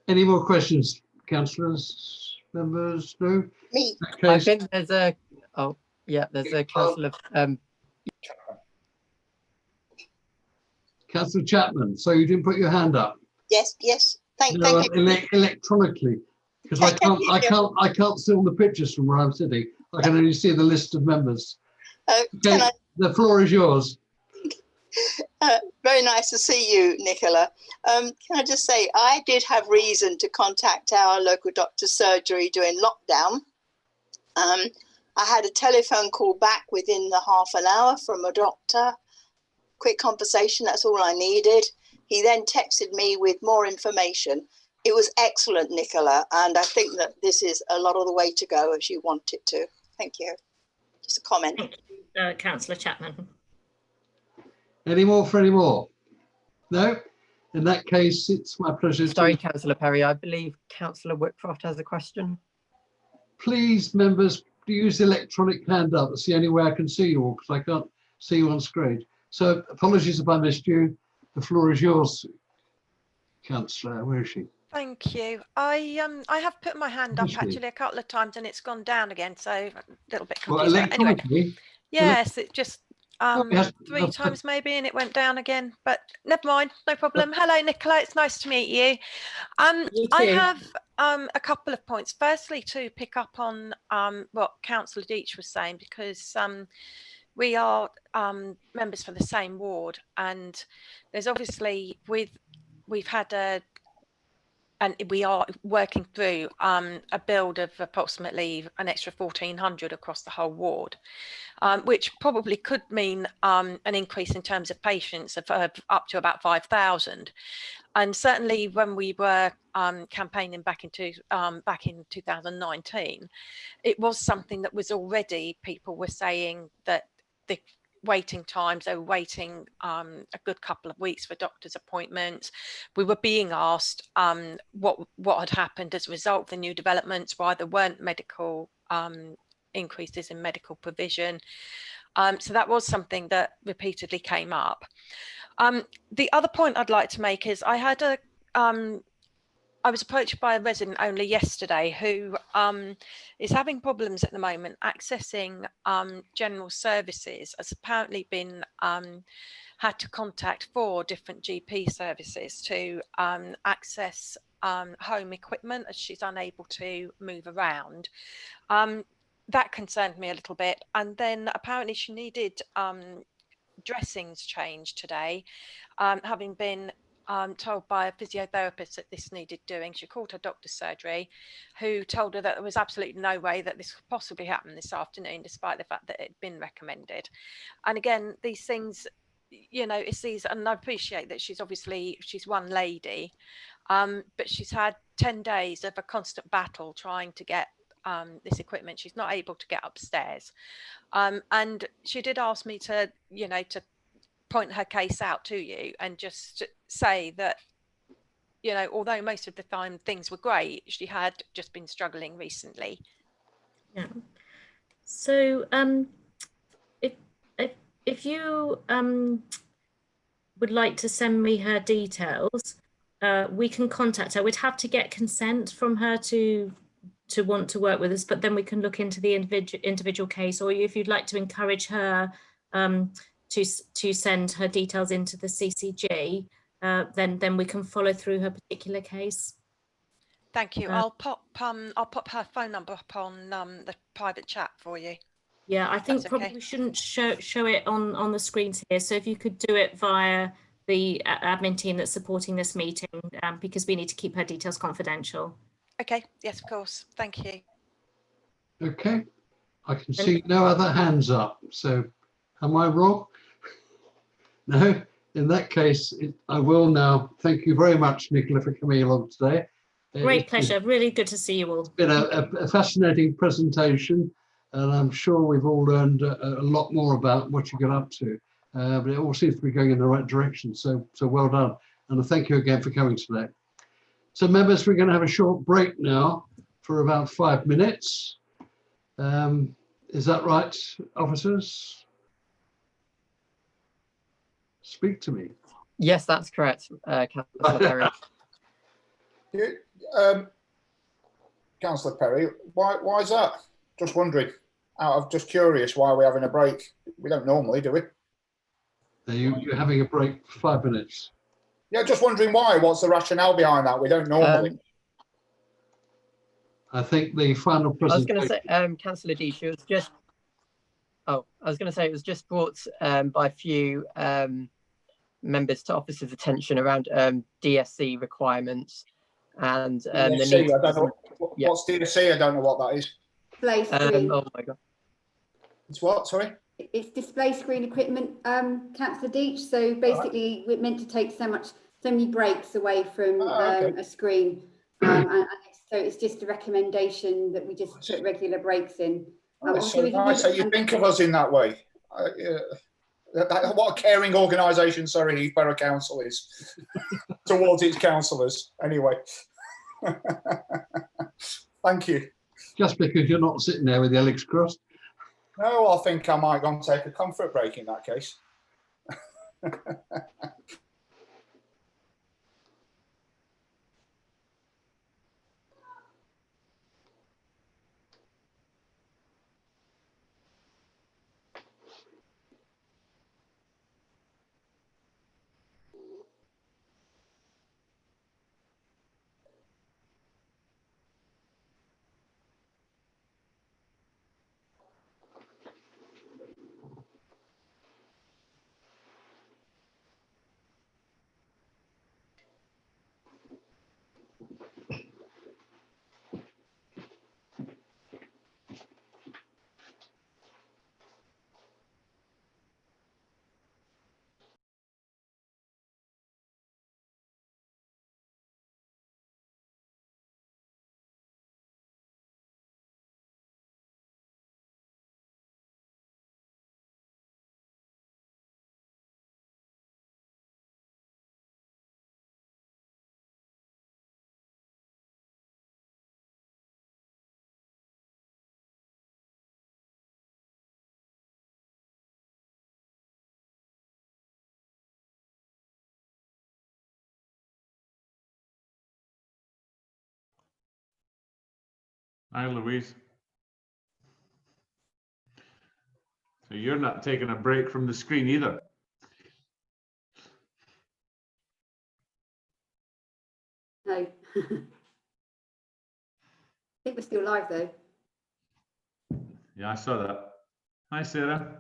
Any more questions, councillors, members? No. Me. I think there's a there's a councillor. Councillor Chapman. So you didn't put your hand up? Yes. Thank you. Electronically. Because I can't see all the pictures from where I'm sitting. I can only see the list of members. Okay, the floor is yours. Very nice to see you, Nicola. Can I just say, I did have reason to contact our local doctor's surgery during lockdown. I had a telephone call back within the half an hour from a doctor. Quick conversation, that's all I needed. He then texted me with more information. It was excellent, Nicola, and I think that this is a lot of the way to go as you want it to. Thank you. Just a comment. Thank you, Councillor Chapman. Any more for any more? No? In that case, it's my pleasure. Sorry, Councillor Perry, I believe Councillor Whitcroft has a question. Please, members, use the electronic hand up. That's the only way I can see you all, because I can't see you on screen. So apologies if I missed you. The floor is yours, Councillor. Where is she? Thank you. I have put my hand up actually a couple of times and it's gone down again, so a little bit confused. Well, anyway, yes, it just yes. 3 times maybe, and it went down again, but never mind, no problem. Hello, Nicola, it's nice to meet you. I have a couple of points. Firstly, to pick up on what Councillor Deach was saying, because we are members for the same ward, and there's obviously we've had and we are working through a build of approximately an extra 1,400 across the whole ward, which probably could mean an increase in terms of patients of up to about 5,000. And certainly when we were campaigning back in 2019, it was something that was already, people were saying that the waiting times, they were waiting a good couple of weeks for doctor's appointments. We were being asked what had happened as a result of the new developments, why there weren't medical increases in medical provision. So that was something that repeatedly came up. The other point I'd like to make is I was approached by a resident only yesterday who is having problems at the moment accessing general services, has apparently been had to contact 4 different GP services to access home equipment, as she's unable to move around. That concerned me a little bit. And then apparently she needed dressings changed today, having been told by a physiotherapist that this needed doing. She called her doctor's surgery, who told her that there was absolutely no way that this could possibly happen this afternoon, despite the fact that it had been recommended. And again, these things, you know, it's these, and I appreciate that she's one lady, but she's had 10 days of a constant battle trying to get this equipment. She's not able to get upstairs. And she did ask me to, you know, to point her case out to you and just say that, you know, although most of the time things were great, she had just been struggling recently. Yeah. So if you would like to send me her details, we can contact her. We'd have to get consent from her to want to work with us, but then we can look into the individual case, or if you'd like to encourage her to send her details into the CCG, then we can follow through her particular case. Thank you. I'll pop her phone number up on the private chat for you. Yeah, I think That's probably okay. we shouldn't show it on the screens here. So if you could do it via the admin team that's supporting this meeting, because we need to keep her details confidential. Okay, yes, of course. Thank you. Okay, I can see no other hands up. So am I wrong? No, in that case, I will now. Thank you very much, Nicola, for coming along today. Great pleasure. Really good to see you all. It's been a fascinating presentation, and I'm sure we've all learned a lot more about what you get up to. But it all seems to be going in the right direction. So well done. And thank you again for coming today. So members, we're going to have a short break now for about 5 minutes. Is that right, officers? Speak to me. Yes, that's correct, Councillor Perry. Councillor Perry, why is that? Just wondering. Just curious why we're having a break. We don't normally, do we? You're having a break for 5 minutes. Yeah, just wondering why. What's the rationale behind that? We don't normally. I think the final presentation. I was going to say, Councillor Deach, it was just. Oh, I was going to say it was just brought by a few members to officers' attention around DSC requirements and DSC, the need. I don't know what's DSC. I don't know what that is. Display screen. Oh my God. It's what? Sorry. It's display screen equipment, Councillor Deach. So basically, we're meant to take so many breaks away from a screen, and so it's just a recommendation that we just put regular breaks in. So nice that you think of us in that way. What a caring organisation Surrey Heath Borough Council is towards its councillors. Anyway, thank you. Just because you're not sitting there with your legs crossed. No, I think I might go and take a comfort break in that case. Hi, Louise. So you're not taking a break from the screen either. No. I think we're still live though. Yeah, I saw that. Hi, Sarah.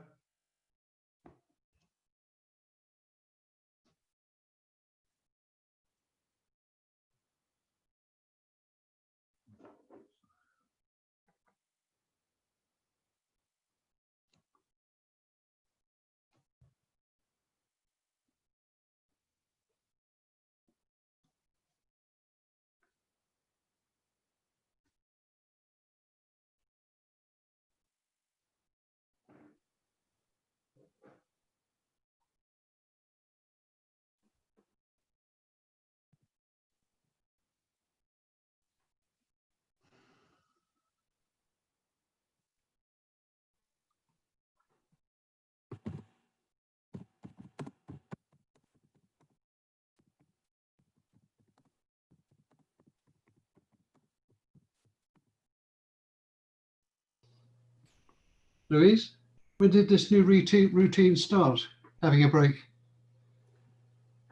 Louise, when did this new routine start? Having a break?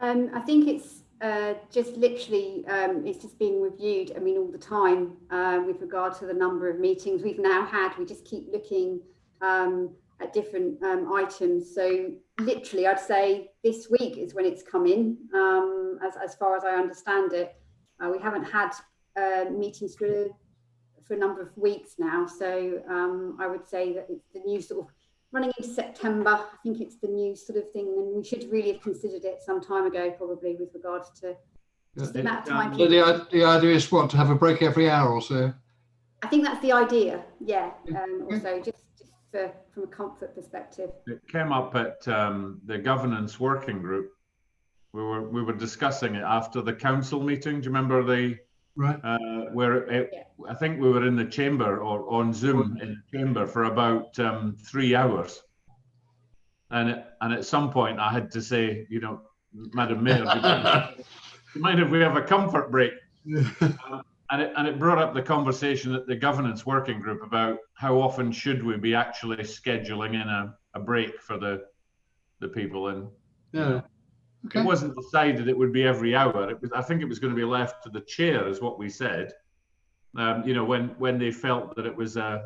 I think it's just literally, it's just being reviewed, I mean, all the time with regard to the number of meetings we've now had. We just keep looking at different items. So literally, I'd say this week is when it's come in, as far as I understand it. We haven't had meetings for a number of weeks now. So I would say that it's the new sort of running into September. I think it's the new sort of thing, and we should really have considered it some time ago, probably, with regards to just the amount of time. So the idea is what, to have a break every hour or so? I think that's the idea, yeah. Also, just from a comfort perspective. It came up at the governance working group. We were discussing it after the council meeting. Do you remember the right? I think we were in the chamber or on Zoom in the chamber for about 3 hours, and at some point I had to say, you know, Madam Mayor, do you mind if we have a comfort break? And it brought up the conversation at the governance working group about how often should we be actually scheduling in a break for the people. And yeah. Okay. It wasn't decided it would be every hour. It was, I think it was going to be left to the chair, is what we said. You know, when they felt that it was an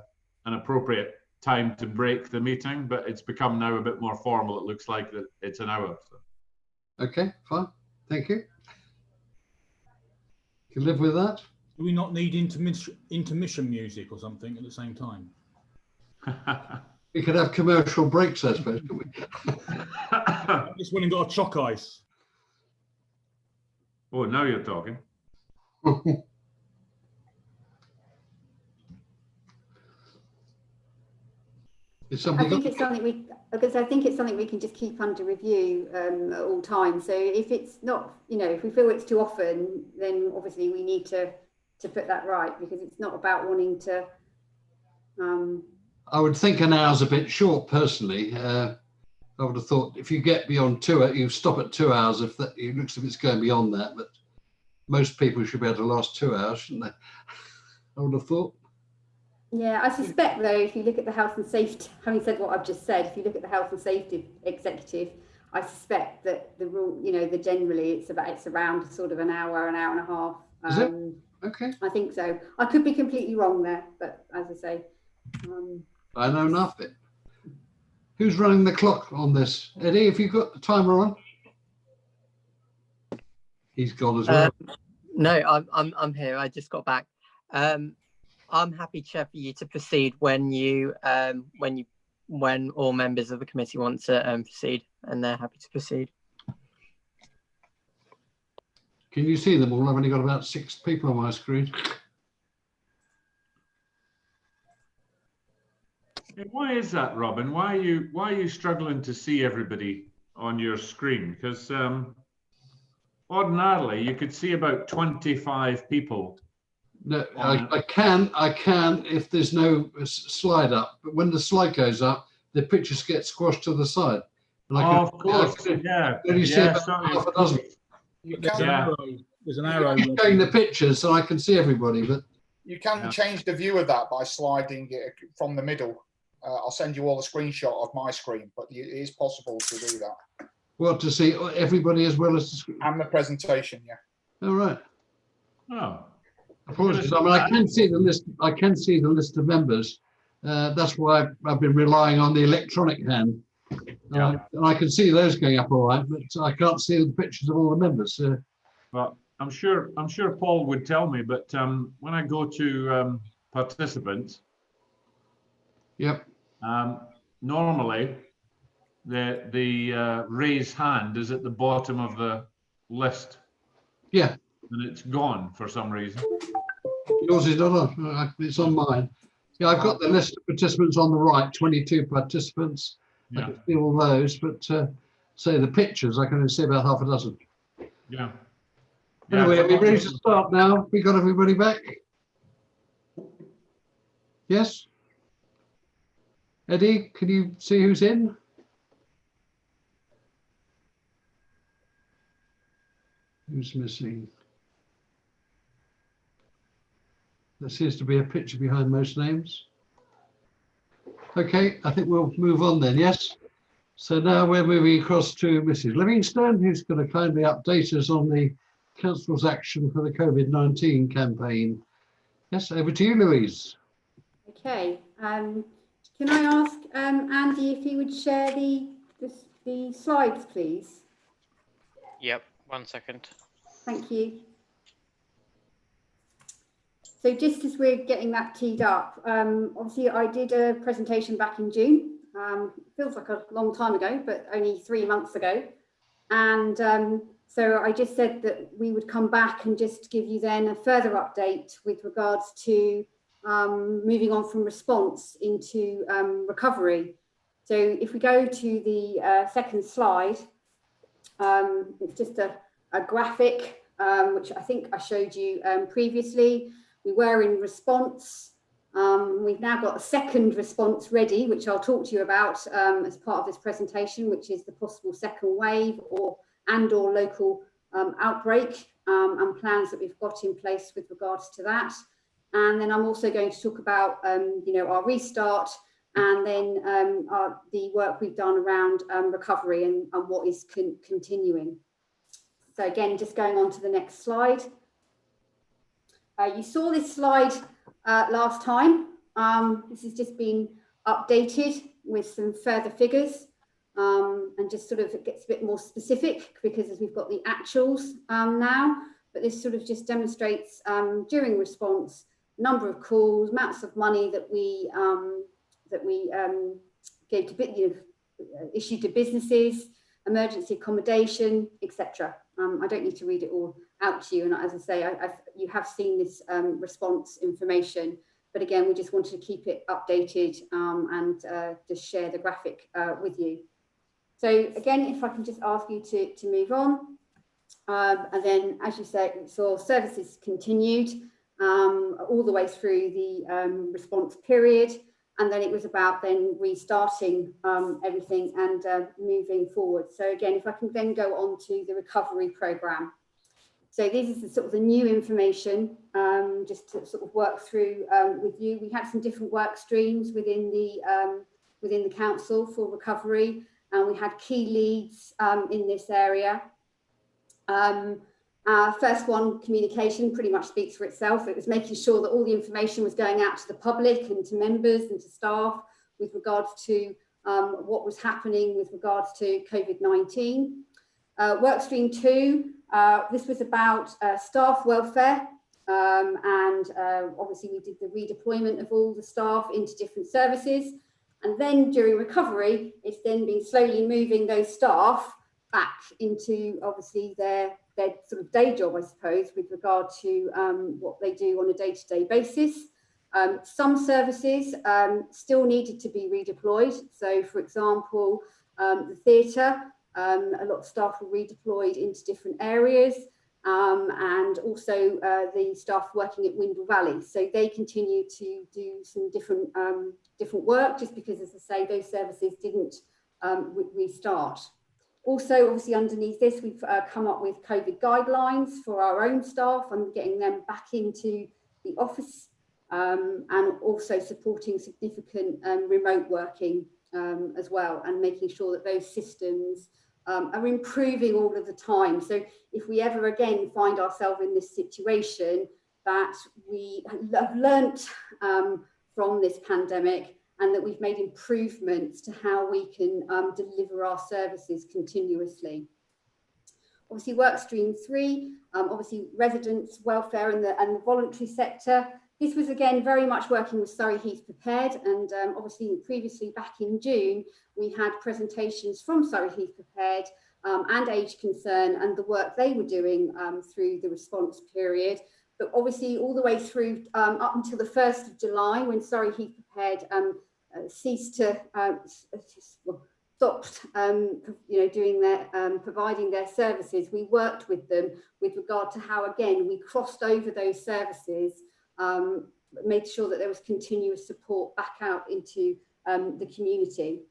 appropriate time to break the meeting, but it's become now a bit more formal. It looks like that it's an hour. So. Okay, fine. Thank you. You can live with that. Do we not need intermission music or something at the same time? We could have commercial breaks, I suppose, couldn't we? This one got a chalk ice. Oh, now you're talking. I think it's something we can just keep under review at all times. So if it's not, you know, if we feel it's too often, then obviously we need to put that right, because it's not about wanting to. I would think an hour's a bit short, personally. I would have thought if you get beyond 2 hours, you stop at 2 hours. If that, it looks like it's going beyond that, but most people should be able to last 2 hours, shouldn't they? I would have thought. Yeah, I suspect though, if you look at the health and safety, having said what I've just said, if you look at the health and safety executive, I suspect that the rule, you know, generally it's around sort of an hour and a half. Is it? Okay. I think so. I could be completely wrong there, but as I say, I know nothing. Who's running the clock on this? Eddie, have you got the timer on? He's gone as well. No, I'm here. I just got back. I'm happy, Chair, for you to proceed when all members of the committee want to proceed, and they're happy to proceed. Can you see them all? I've only got about 6 people on my screen. Why is that, Robin? Why are you struggling to see everybody on your screen? Because ordinarily you could see about 25 people. No, I can if there's no slide up, but when the slide goes up, the pictures get squashed to the side. And of course, yeah. You see about half a dozen. There's an arrow. There's an arrow. Showing the pictures, so I can see everybody, but You can change the view of that by sliding it from the middle. I'll send you all a screenshot of my screen, but it is possible to do that. Well, to see everybody as well as the screen. And the presentation, yeah. All right. Oh. Apologies. I mean, I can see the list. I can see the list of members. That's why I've been relying on the electronic hand. And I can see those going up all right, but I can't see the pictures of all the members. Well, I'm sure Paul would tell me, but when I go to participants, yep. Normally the raise hand is at the bottom of the list. Yeah. And it's gone for some reason. Yours is not on. It's on mine. Yeah, I've got the list of participants on the right. 22 participants. Yeah. I can see all those, but say the pictures, I can only see about half a dozen. Yeah. Anyway, are we ready to start now? We got everybody back? Yes? Eddie, can you see who's in? Who's missing? There seems to be a picture behind most names. Okay, I think we'll move on then, yes? So now we're moving across to Mrs. Livingstone, who's going to kindly update us on the Council's action for the COVID-19 campaign. Yes, over to you, Louise. Okay, can I ask Andy if he would share the slides, please? Yep, 1 second. Thank you. So just as we're getting that teed up, obviously I did a presentation back in June. Feels like a long time ago, but only 3 months ago. And so I just said that we would come back and just give you then a further update with regards to moving on from response into recovery. So if we go to the second slide, it's just a graphic, which I think I showed you previously. We were in response. We've now got a second response ready, which I'll talk to you about as part of this presentation, which is the possible second wave or local outbreak and plans that we've got in place with regards to that. And then I'm also going to talk about, our restart and then the work we've done around recovery and what is continuing. So again, just going on to the next slide. You saw this slide last time. This has just been updated with some further figures and just sort of it gets a bit more specific because as we've got the actuals now, but this sort of just demonstrates during response, number of calls, amounts of money that we gave to issued to businesses, emergency accommodation, etc. I don't need to read it all out to you, and as I say, you have seen this response information, but again, we just wanted to keep it updated and just share the graphic with you. So again, if I can just ask you to move on, and then as you said, we saw services continued all the way through the response period. And then it was about then restarting everything and moving forward. So again, if I can then go on to the recovery programme. So this is the sort of the new information, just to sort of work through with you. We had some different work streams within the council for recovery, and we had key leads in this area. First one, communication, pretty much speaks for itself. It was making sure that all the information was going out to the public and to members and to staff with regards to what was happening with regards to COVID-19. Workstream 2, this was about staff welfare, and obviously we did the redeployment of all the staff into different services. And then during recovery, it's then been slowly moving those staff back into obviously their sort of day job, I suppose, with regard to what they do on a day-to-day basis. Some services still needed to be redeployed. So, for example, the theatre, a lot of staff were redeployed into different areas, and also the staff working at Windle Valley. So they continue to do some different work, just because, as I say, those services didn't restart. Also, obviously, underneath this, we've come up with COVID guidelines for our own staff and getting them back into the office and also supporting significant remote working as well, and making sure that those systems are improving all of the time. So if we ever again find ourselves in this situation, that we have learnt from this pandemic, and that we've made improvements to how we can deliver our services continuously. Obviously, work stream 3, obviously residents' welfare and the voluntary sector. This was again very much working with Surrey Heath Prepared, and obviously previously back in June we had presentations from Surrey Heath Prepared and Age Concern and the work they were doing through the response period. But obviously all the way through up until the 1st of July, when Surrey Heath Prepared stopped doing their providing their services, we worked with them with regard to how again we crossed over those services, made sure that there was continuous support back out into the community.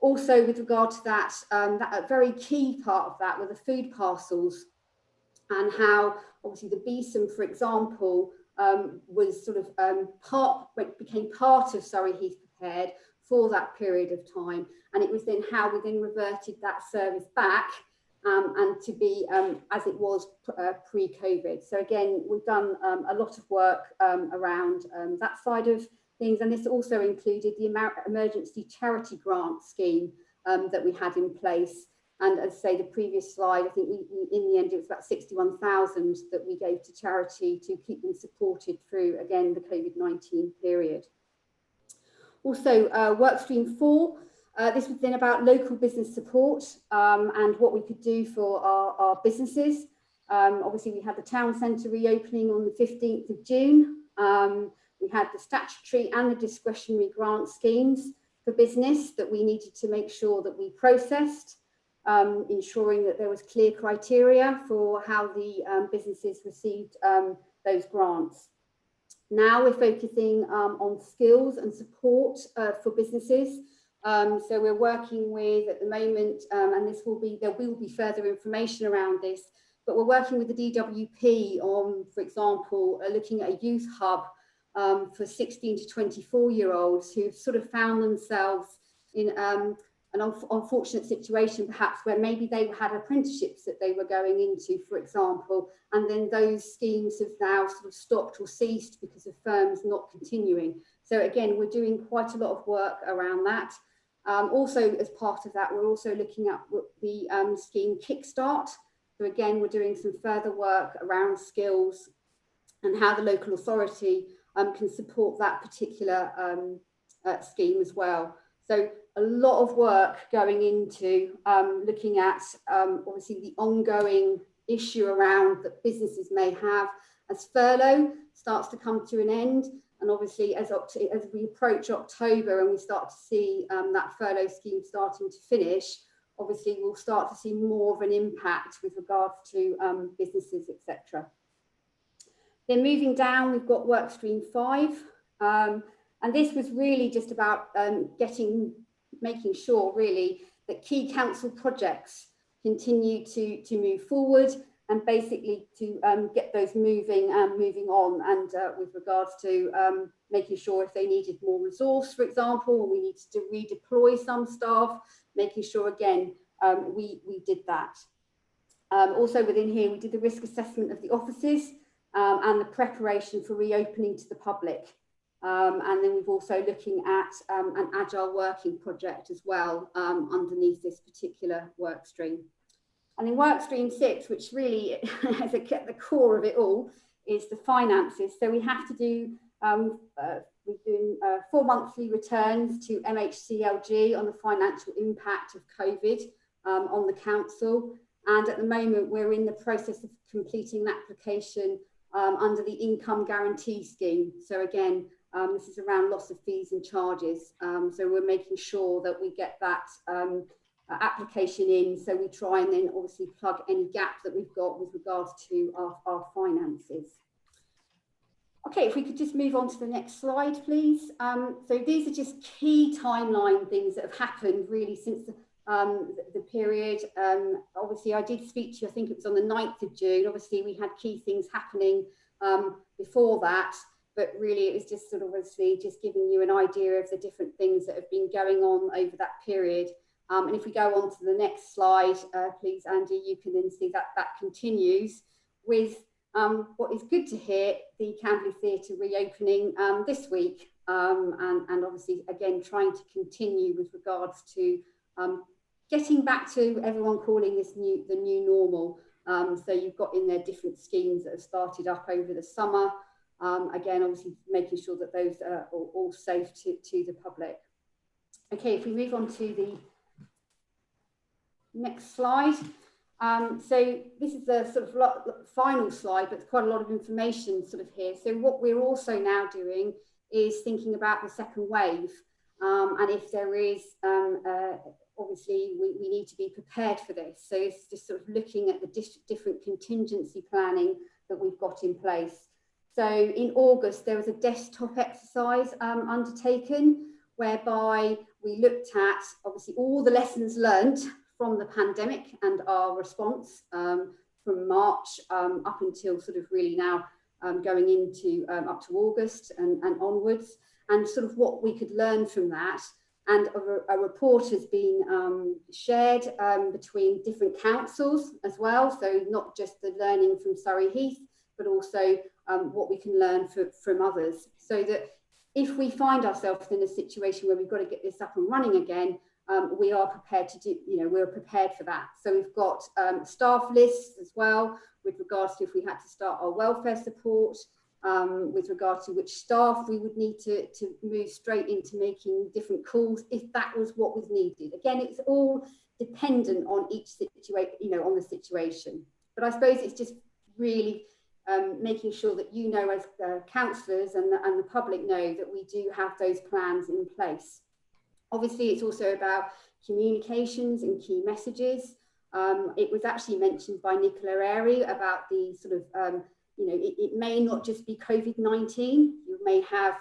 Also with regard to that, a very key part of that were the food parcels, and how obviously the BSOM, for example, was sort of became part of Surrey Heath Prepared for that period of time, and it was then how we then reverted that service back and to be as it was pre-COVID. So again, we've done a lot of work around that side of things, and this also included the emergency charity grant scheme that we had in place. And as I say, the previous slide, I think in the end it was about 61,000 that we gave to charity to keep them supported through, again, the COVID-19 period. Also, workstream 4, this was then about local business support and what we could do for our businesses. Obviously, we had the town centre reopening on the 15th of June. We had the statutory and the discretionary grant schemes for business that we needed to make sure that we processed, ensuring that there was clear criteria for how the businesses received those grants. Now we're focusing on skills and support for businesses. So we're working with, at the moment, and there will be further information around this, but we're working with the DWP on, for example, looking at a youth hub for 16 to 24-year-olds who've sort of found themselves in an unfortunate situation, perhaps, where maybe they had apprenticeships that they were going into, for example, and then those schemes have now sort of stopped or ceased because of firms not continuing. So again, we're doing quite a lot of work around that. Also, as part of that, we're also looking at the scheme Kickstart. So again, we're doing some further work around skills and how the local authority can support that particular scheme as well. So a lot of work going into looking at obviously the ongoing issue around that businesses may have as furlough starts to come to an end. And obviously as we approach October and we start to see that furlough scheme starting to finish, obviously we'll start to see more of an impact with regards to businesses, etc. Then moving down, we've got workstream 5. And this was really just about making sure really that key council projects continue to move forward, and basically to get those moving on, and with regards to making sure if they needed more resource, for example, or we needed to redeploy some staff, making sure again we did that. Also within here we did the risk assessment of the offices and the preparation for reopening to the public. And then we've also looking at an agile working project as well underneath this particular work stream. And in work stream 6, which really is at the core of it all, is the finances. So we have to do, we're doing 4 monthly returns to MHCLG on the financial impact of COVID on the council. And at the moment, we're in the process of completing an application under the income guarantee scheme. So again, this is around loss of fees and charges. So we're making sure that we get that application in, so we try and then obviously plug any gap that we've got with regards to our finances. Okay, if we could just move on to the next slide, please. So these are just key timeline things that have happened really since the period. Obviously, I did speak to you, I think it was on the 9th of June. Obviously, we had key things happening before that. but really it was just sort of obviously just giving you an idea of the different things that have been going on over that period. And if we go on to the next slide, please, Andy, you can then see that that continues with what is good to hear, the Camberley Theatre reopening this week, and obviously again trying to continue with regards to getting back to everyone calling this the new normal. So you've got in there different schemes that have started up over the summer. Again, obviously making sure that those are all safe to the public. Okay, if we move on to the next slide. So this is the sort of final slide, but quite a lot of information sort of here. So what we're also now doing is thinking about the second wave. And if there is, obviously we need to be prepared for this. So it's just sort of looking at the different contingency planning that we've got in place. So in August, there was a desktop exercise undertaken, whereby we looked at obviously all the lessons learned from the pandemic and our response from March up until sort of really now going into up to August and onwards, and sort of what we could learn from that. And a report has been shared between different councils as well, so not just the learning from Surrey Heath, but also what we can learn from others, so that if we find ourselves in a situation where we've got to get this up and running again, we are prepared to do, we're prepared for that. So we've got staff lists as well with regards to if we had to start our welfare support, with regard to which staff we would need to move straight into making different calls if that was what was needed. Again, it's all dependent on each situation, on the situation. But I suppose it's just really making sure that as councillors and the public know that we do have those plans in place. Obviously, it's also about communications and key messages. It was actually mentioned by Nicola Airy about the sort of, it may not just be COVID-19. You may have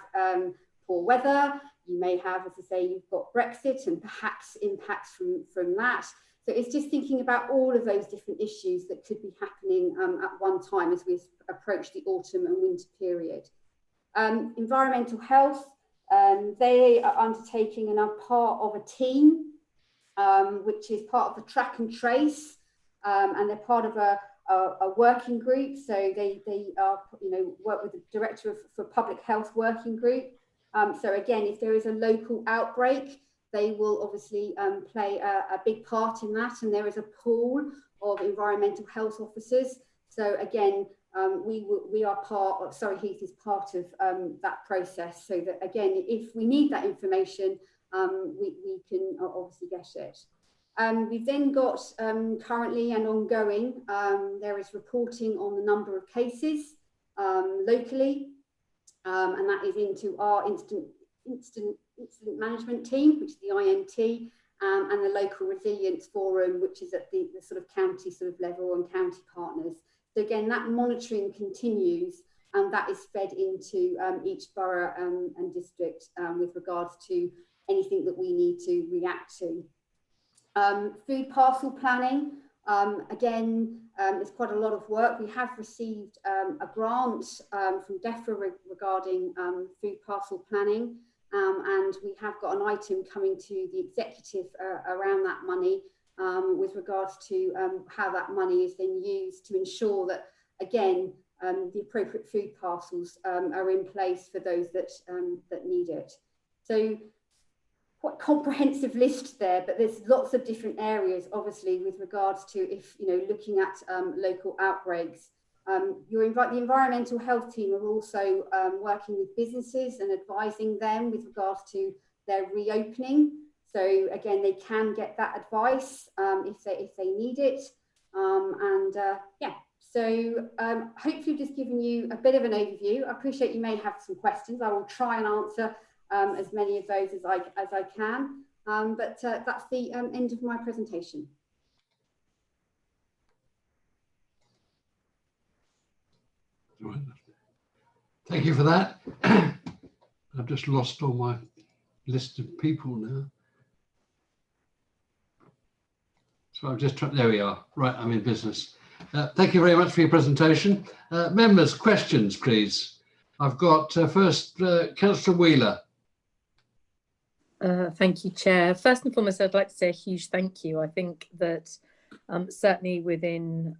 poor weather. You may have, as I say, you've got Brexit and perhaps impacts from that. So it's just thinking about all of those different issues that could be happening at one time as we approach the autumn and winter period. Environmental health. They are undertaking and are part of a team, which is part of the track and trace, and they're part of a working group. So they are, work with the director for public health working group. So again, if there is a local outbreak, they will obviously play a big part in that. And there is a pool of environmental health officers. So again, we are part of, Surrey Heath is part of that process, so that again, if we need that information, we can obviously get it. We've then got currently and ongoing, there is reporting on the number of cases locally, and that is into our incident management team, which is the IMT, and the local resilience forum, which is at the sort of county sort of level and county partners. So again, that monitoring continues, and that is fed into each borough and district with regards to anything that we need to react to. Food parcel planning, again, there's quite a lot of work. We have received a grant from DEFRA regarding food parcel planning, and we have got an item coming to the executive around that money, with regards to how that money is then used to ensure that, again, the appropriate food parcels are in place for those that need it. So quite comprehensive list there, but there's lots of different areas, obviously, with regards to if, looking at local outbreaks. The environmental health team are also working with businesses and advising them with regards to their reopening. So again, they can get that advice if they need it. Yeah, so hopefully just giving you a bit of an overview. I appreciate you may have some questions. I will try and answer as many of those as I can. But that's the end of my presentation. Thank you for that. I've just lost all my list of people now. So I've just tried, there we are. Right, I'm in business. Thank you very much for your presentation. Members, questions, please. I've got first Councillor Wheeler. Thank you, Chair. First and foremost, I'd like to say a huge thank you. I think that certainly within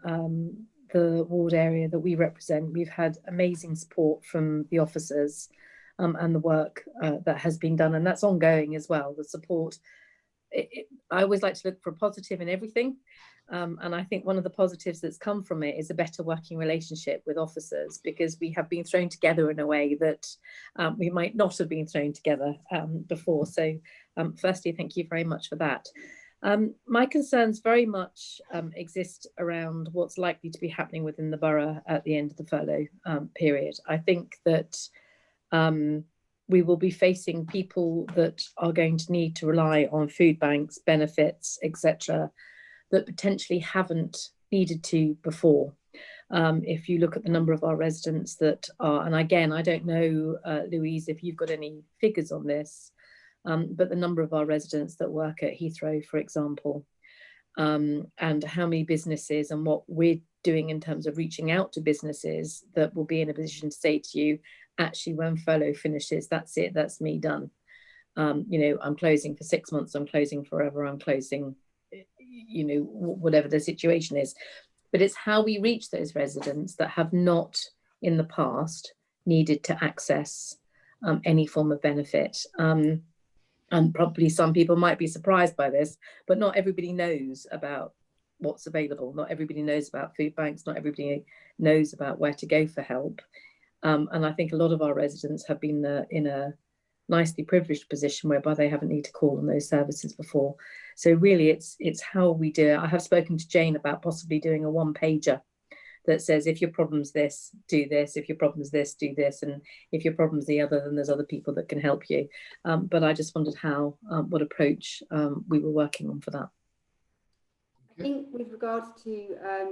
the ward area that we represent, we've had amazing support from the officers and the work that has been done, and that's ongoing as well. The support, I always like to look for a positive in everything, and I think one of the positives that's come from it is a better working relationship with officers, because we have been thrown together in a way that we might not have been thrown together before. So firstly, thank you very much for that. My concerns very much exist around what's likely to be happening within the borough at the end of the furlough period. I think that we will be facing people that are going to need to rely on food banks, benefits, etc., that potentially haven't needed to before. If you look at the number of our residents that are, and again, I don't know, Louise, if you've got any figures on this, but the number of our residents that work at Heathrow, for example, and how many businesses and what we're doing in terms of reaching out to businesses that will be in a position to say to you, actually, when furlough finishes, that's it, that's me done. You know, I'm closing for 6 months, I'm closing forever, I'm closing, you know, whatever the situation is. But it's how we reach those residents that have not in the past needed to access any form of benefit. And probably some people might be surprised by this, but not everybody knows about what's available. Not everybody knows about food banks. Not everybody knows about where to go for help. And I think a lot of our residents have been in a nicely privileged position whereby they haven't needed to call on those services before. So really, it's how we do it. I have spoken to Jane about possibly doing a one-pager that says, if your problem's this, do this. If your problem's this, do this. And if your problem's the other, then there's other people that can help you. But I just wondered how, what approach we were working on for that. I think with regards to, I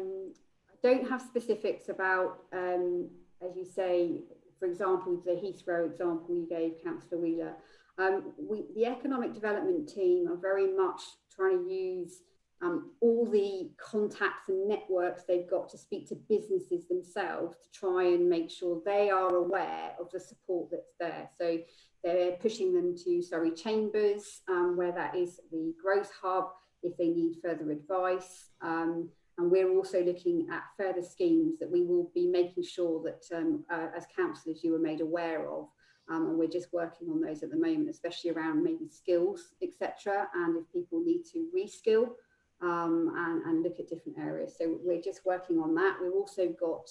don't have specifics about, as you say, for example, the Heathrow example you gave, Councillor Wheeler. The economic development team are very much trying to use all the contacts and networks they've got to speak to businesses themselves to try and make sure they are aware of the support that's there. So they're pushing them to Surrey Chambers, where that is the growth hub, if they need further advice. And we're also looking at further schemes that we will be making sure that as councillors you are made aware of. And we're just working on those at the moment, especially around maybe skills, etc. And if people need to reskill and look at different areas. So we're just working on that. We've also got,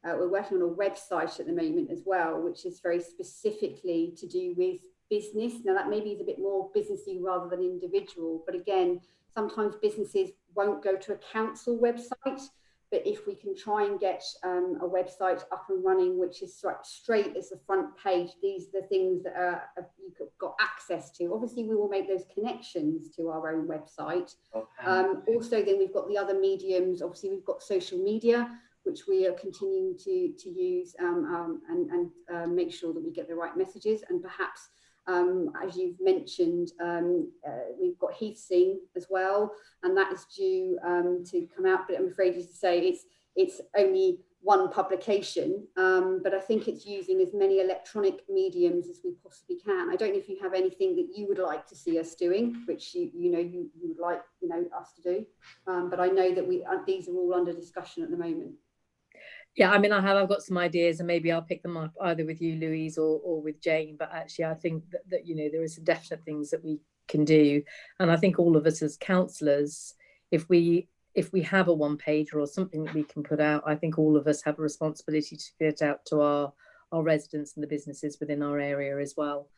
we're working on a website at the moment as well, which is very specifically to do with business. Now that maybe is a bit more businessy rather than individual, but again, sometimes businesses won't go to a council website, but if we can try and get a website up and running, which is straight as the front page, these are the things that you've got access to. Obviously, we will make those connections to our own website. Also, then we've got the other mediums. Obviously, we've got social media, which we are continuing to use and make sure that we get the right messages. And perhaps, as you've mentioned, we've got Heathsing as well, and that is due to come out, but I'm afraid to say it's only one publication, but I think it's using as many electronic mediums as we possibly can. I don't know if you have anything that you would like to see us doing, which you would like us to do, but I know that these are all under discussion at the moment. Yeah, I mean, I've got some ideas, and maybe I'll pick them up either with you, Louise, or with Jane. But actually, I think that there are some definite things that we can do, and I think all of us as councillors, if we have a one-pager or something that we can put out, I think all of us have a responsibility to get out to our residents and the businesses within our area as well.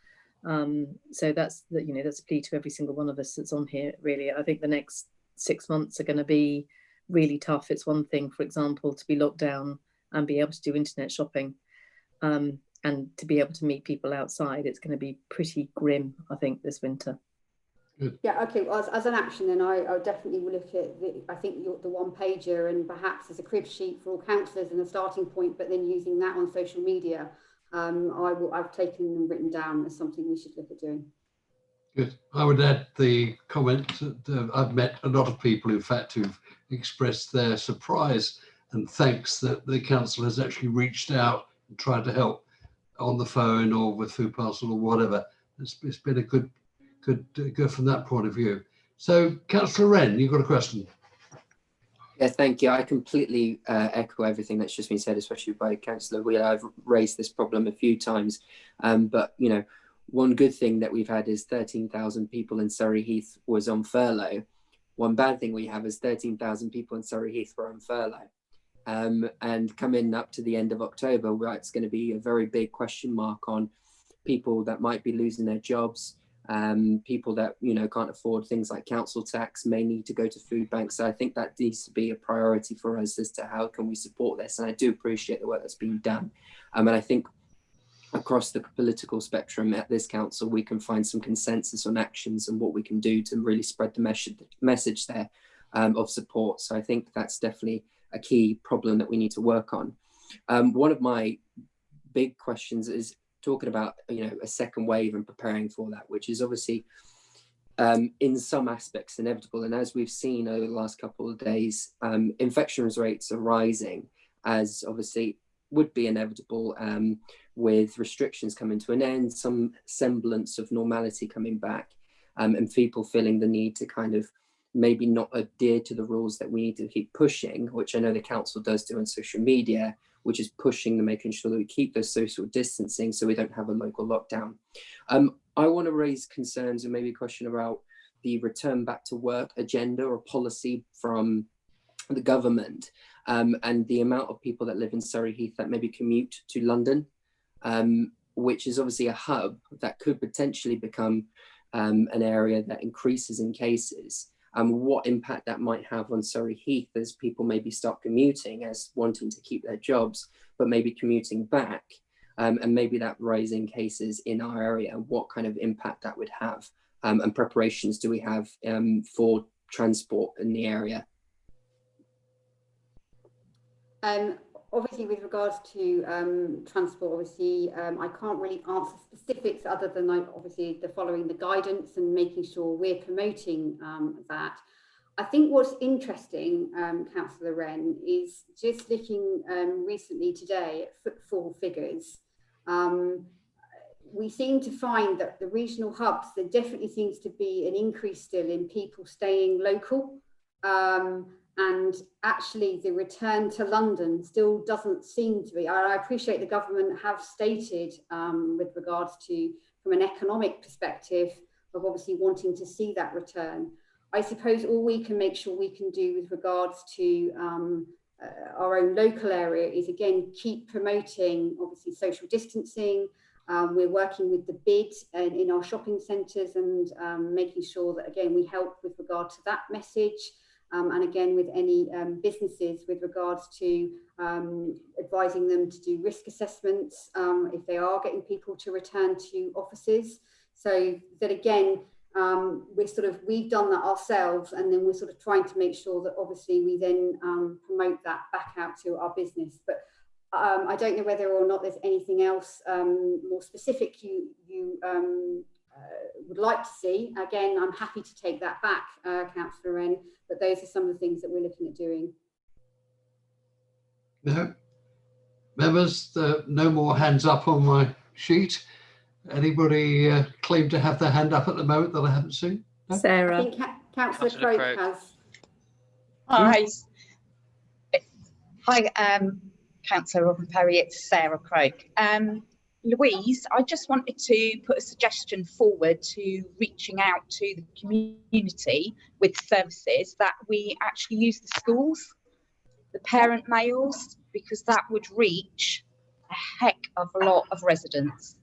So that's a plea to every single one of us that's on here. Really, I think the next 6 months are going to be really tough. It's one thing, for example, to be locked down and be able to do internet shopping and to be able to meet people outside. It's going to be pretty grim, I think, this winter. Good. Yeah, okay, well, as an action then I definitely will look at the one pager, and perhaps as a crib sheet for all councillors and a starting point, but then using that on social media. I've taken and written down as something we should look at doing. Good. I would add the comment that I've met a lot of people, in fact, who've expressed their surprise and thanks that the council has actually reached out and tried to help on the phone or with food parcel or whatever. It's been a good from that point of view. So, Councillor Wren, you've got a question. Yeah, thank you. I completely echo everything that's just been said, especially by Councillor Wheeler. I've raised this problem a few times, but you know, one good thing that we've had is 13,000 people in Surrey Heath was on furlough. One bad thing we have is 13,000 people in Surrey Heath were on furlough. And coming up to the end of October, where it's going to be a very big question mark on people that might be losing their jobs, people that, you know, can't afford things like council tax, may need to go to food banks. So I think that needs to be a priority for us as to how can we support this. And I do appreciate the work that's being done. And I think across the political spectrum at this council, we can find some consensus on actions and what we can do to really spread the message there of support. So I think that's definitely a key problem that we need to work on. One of my big questions is talking about, you know, a second wave and preparing for that, which is obviously in some aspects inevitable. And as we've seen over the last couple of days, infection rates are rising, as obviously would be inevitable, with restrictions coming to an end, some semblance of normality coming back, and people feeling the need to kind of maybe not adhere to the rules that we need to keep pushing, which I know the council does do on social media, which is pushing and making sure that we keep those social distancing so we don't have a local lockdown. I want to raise concerns and maybe a question about the return back to work agenda or policy from the government, and the amount of people that live in Surrey Heath that maybe commute to London, which is obviously a hub that could potentially become an area that increases in cases. What impact that might have on Surrey Heath as people maybe start commuting as wanting to keep their jobs, but maybe commuting back, and maybe that rising cases in our area, what kind of impact that would have, and preparations do we have for transport in the area? Obviously, with regards to transport, obviously, I can't really answer specifics other than obviously the following the guidance and making sure we're promoting that. I think what's interesting, Councillor Wren, is just looking recently today at footfall figures. We seem to find that the regional hubs, there definitely seems to be an increase still in people staying local. And actually the return to London still doesn't seem to be. I appreciate the government have stated with regards to, from an economic perspective, of obviously wanting to see that return. I suppose all we can make sure we can do with regards to our own local area is, again, keep promoting obviously social distancing. We're working with the bid in our shopping centres and making sure that, again, we help with regard to that message. And again, with any businesses with regards to advising them to do risk assessments if they are getting people to return to offices. So that, again, we've done that ourselves, and then we're sort of trying to make sure that obviously we then promote that back out to our business. But I don't know whether or not there's anything else more specific you would like to see. Again, I'm happy to take that back, Councillor Wren, but those are some of the things that we're looking at doing. No. Members, no more hands up on my sheet. Anybody claim to have their hand up at the moment that I haven't seen? No? Sarah. I think Councillor Croke has. Hi. Hi, Councillor Robin Perry, it's Sarah Croke. Louise, I just wanted to put a suggestion forward to reaching out to the community with services that we actually use the schools, the parent mails, because that would reach a heck of a lot of residents.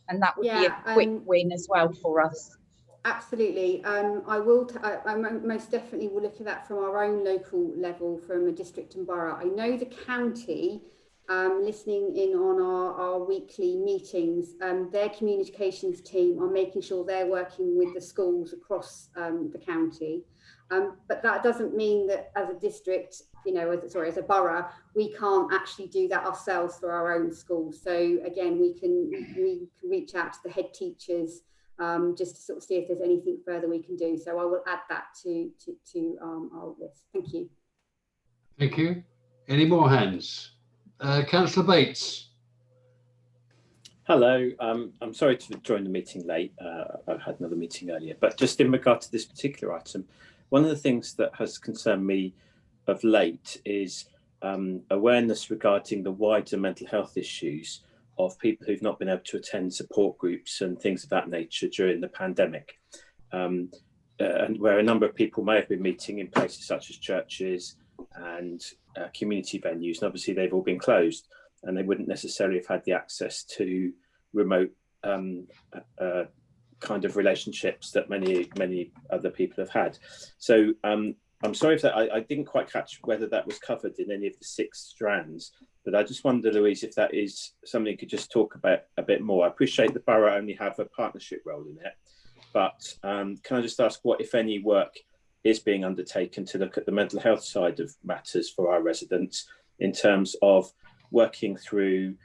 And that would be a quick win as well for us. Absolutely. I most definitely will look at that from our own local level, from a district and borough. I know the county, listening in on our weekly meetings, their communications team are making sure they're working with the schools across the county. But that doesn't mean that as a district, as a borough, we can't actually do that ourselves for our own schools. So again, we can reach out to the head teachers just to sort of see if there's anything further we can do. So I will add that to our list. Thank you. Thank you. Any more hands? Councillor Bates. Hello, I'm sorry to join the meeting late. I've had another meeting earlier, but just in regard to this particular item, one of the things that has concerned me of late is awareness regarding the wider mental health issues of people who've not been able to attend support groups and things of that nature during the pandemic. And where a number of people may have been meeting in places such as churches and community venues, and obviously they've all been closed, and they wouldn't necessarily have had the access to remote kind of relationships that many other people have had. So I'm sorry if that I didn't quite catch whether that was covered in any of the 6 strands, but I just wonder, Louise, if that is something you could just talk about a bit more. I appreciate the borough only have a partnership role in it, but can I just ask what, if any, work is being undertaken to look at the mental health side of matters for our residents in terms of working through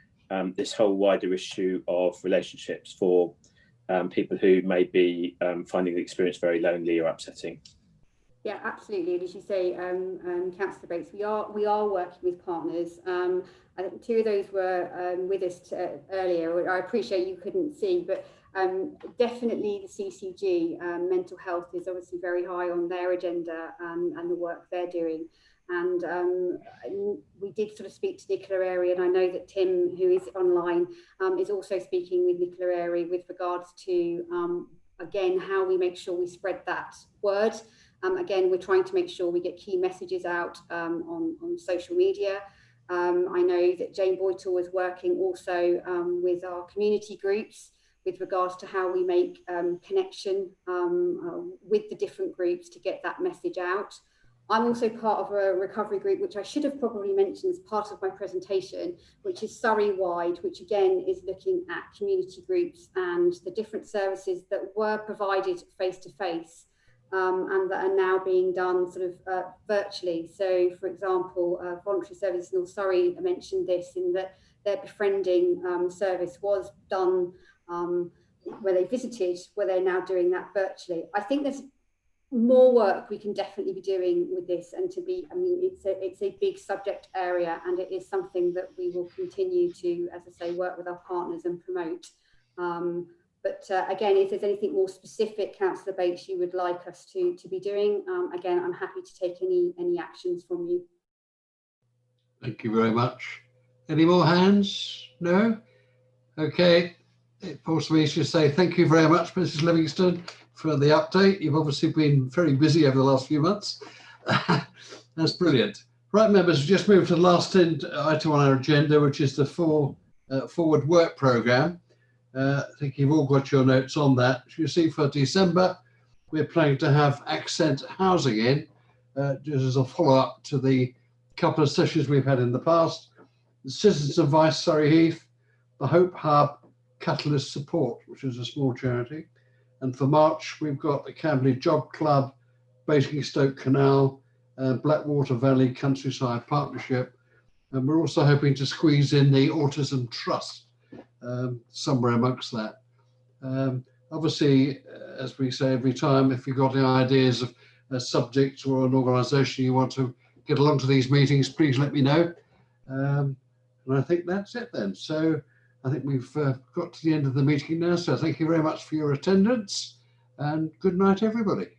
this whole wider issue of relationships for people who may be finding the experience very lonely or upsetting? Yeah, absolutely. And as you say, Councillor Bates, we are working with partners. I think 2 of those were with us earlier. I appreciate you couldn't see, but definitely the CCG, mental health is obviously very high on their agenda and the work they're doing. And we did sort of speak to Nicola Airy, and I know that Tim, who is online, is also speaking with Nicola Airy with regards to, again, how we make sure we spread that word. Again, we're trying to make sure we get key messages out on social media. I know that Jane Boytle is working also with our community groups with regards to how we make connection with the different groups to get that message out. I'm also part of a recovery group, which I should have probably mentioned as part of my presentation, which is Surrey-wide, which again is looking at community groups and the different services that were provided face-to-face and that are now being done sort of virtually. So, for example, Voluntary Services North Surrey mentioned this in that their befriending service was done where they visited, where they're now doing that virtually. I think there's more work we can definitely be doing with this, and to be, I mean, it's a big subject area, and it is something that we will continue to, as I say, work with our partners and promote. But again, if there's anything more specific, Councillor Bates, you would like us to be doing, again, I'm happy to take any actions from you. Thank you very much. Any more hands? No? Okay. It forces me to say thank you very much, Mrs. Livingston, for the update. You've obviously been very busy over the last few months. That's brilliant. Right, members, we just moved to the last item on our agenda, which is the forward work programme. I think you've all got your notes on that. As you see, for December, we're planning to have Accent Housing in, just as a follow-up to the couple of sessions we've had in the past. The Citizens Advice Surrey Heath, the Hope Hub, Catalyst Support, which is a small charity. And for March, we've got the Camberley Job Club, Basingstoke Canal, Blackwater Valley Countryside Partnership. And we're also hoping to squeeze in the Autism Trust somewhere amongst that. Obviously, as we say every time, if you've got any ideas of a subject or an organisation you want to get along to these meetings, please let me know. And I think that's it then. So I think we've got to the end of the meeting now. So thank you very much for your attendance, and good night, everybody.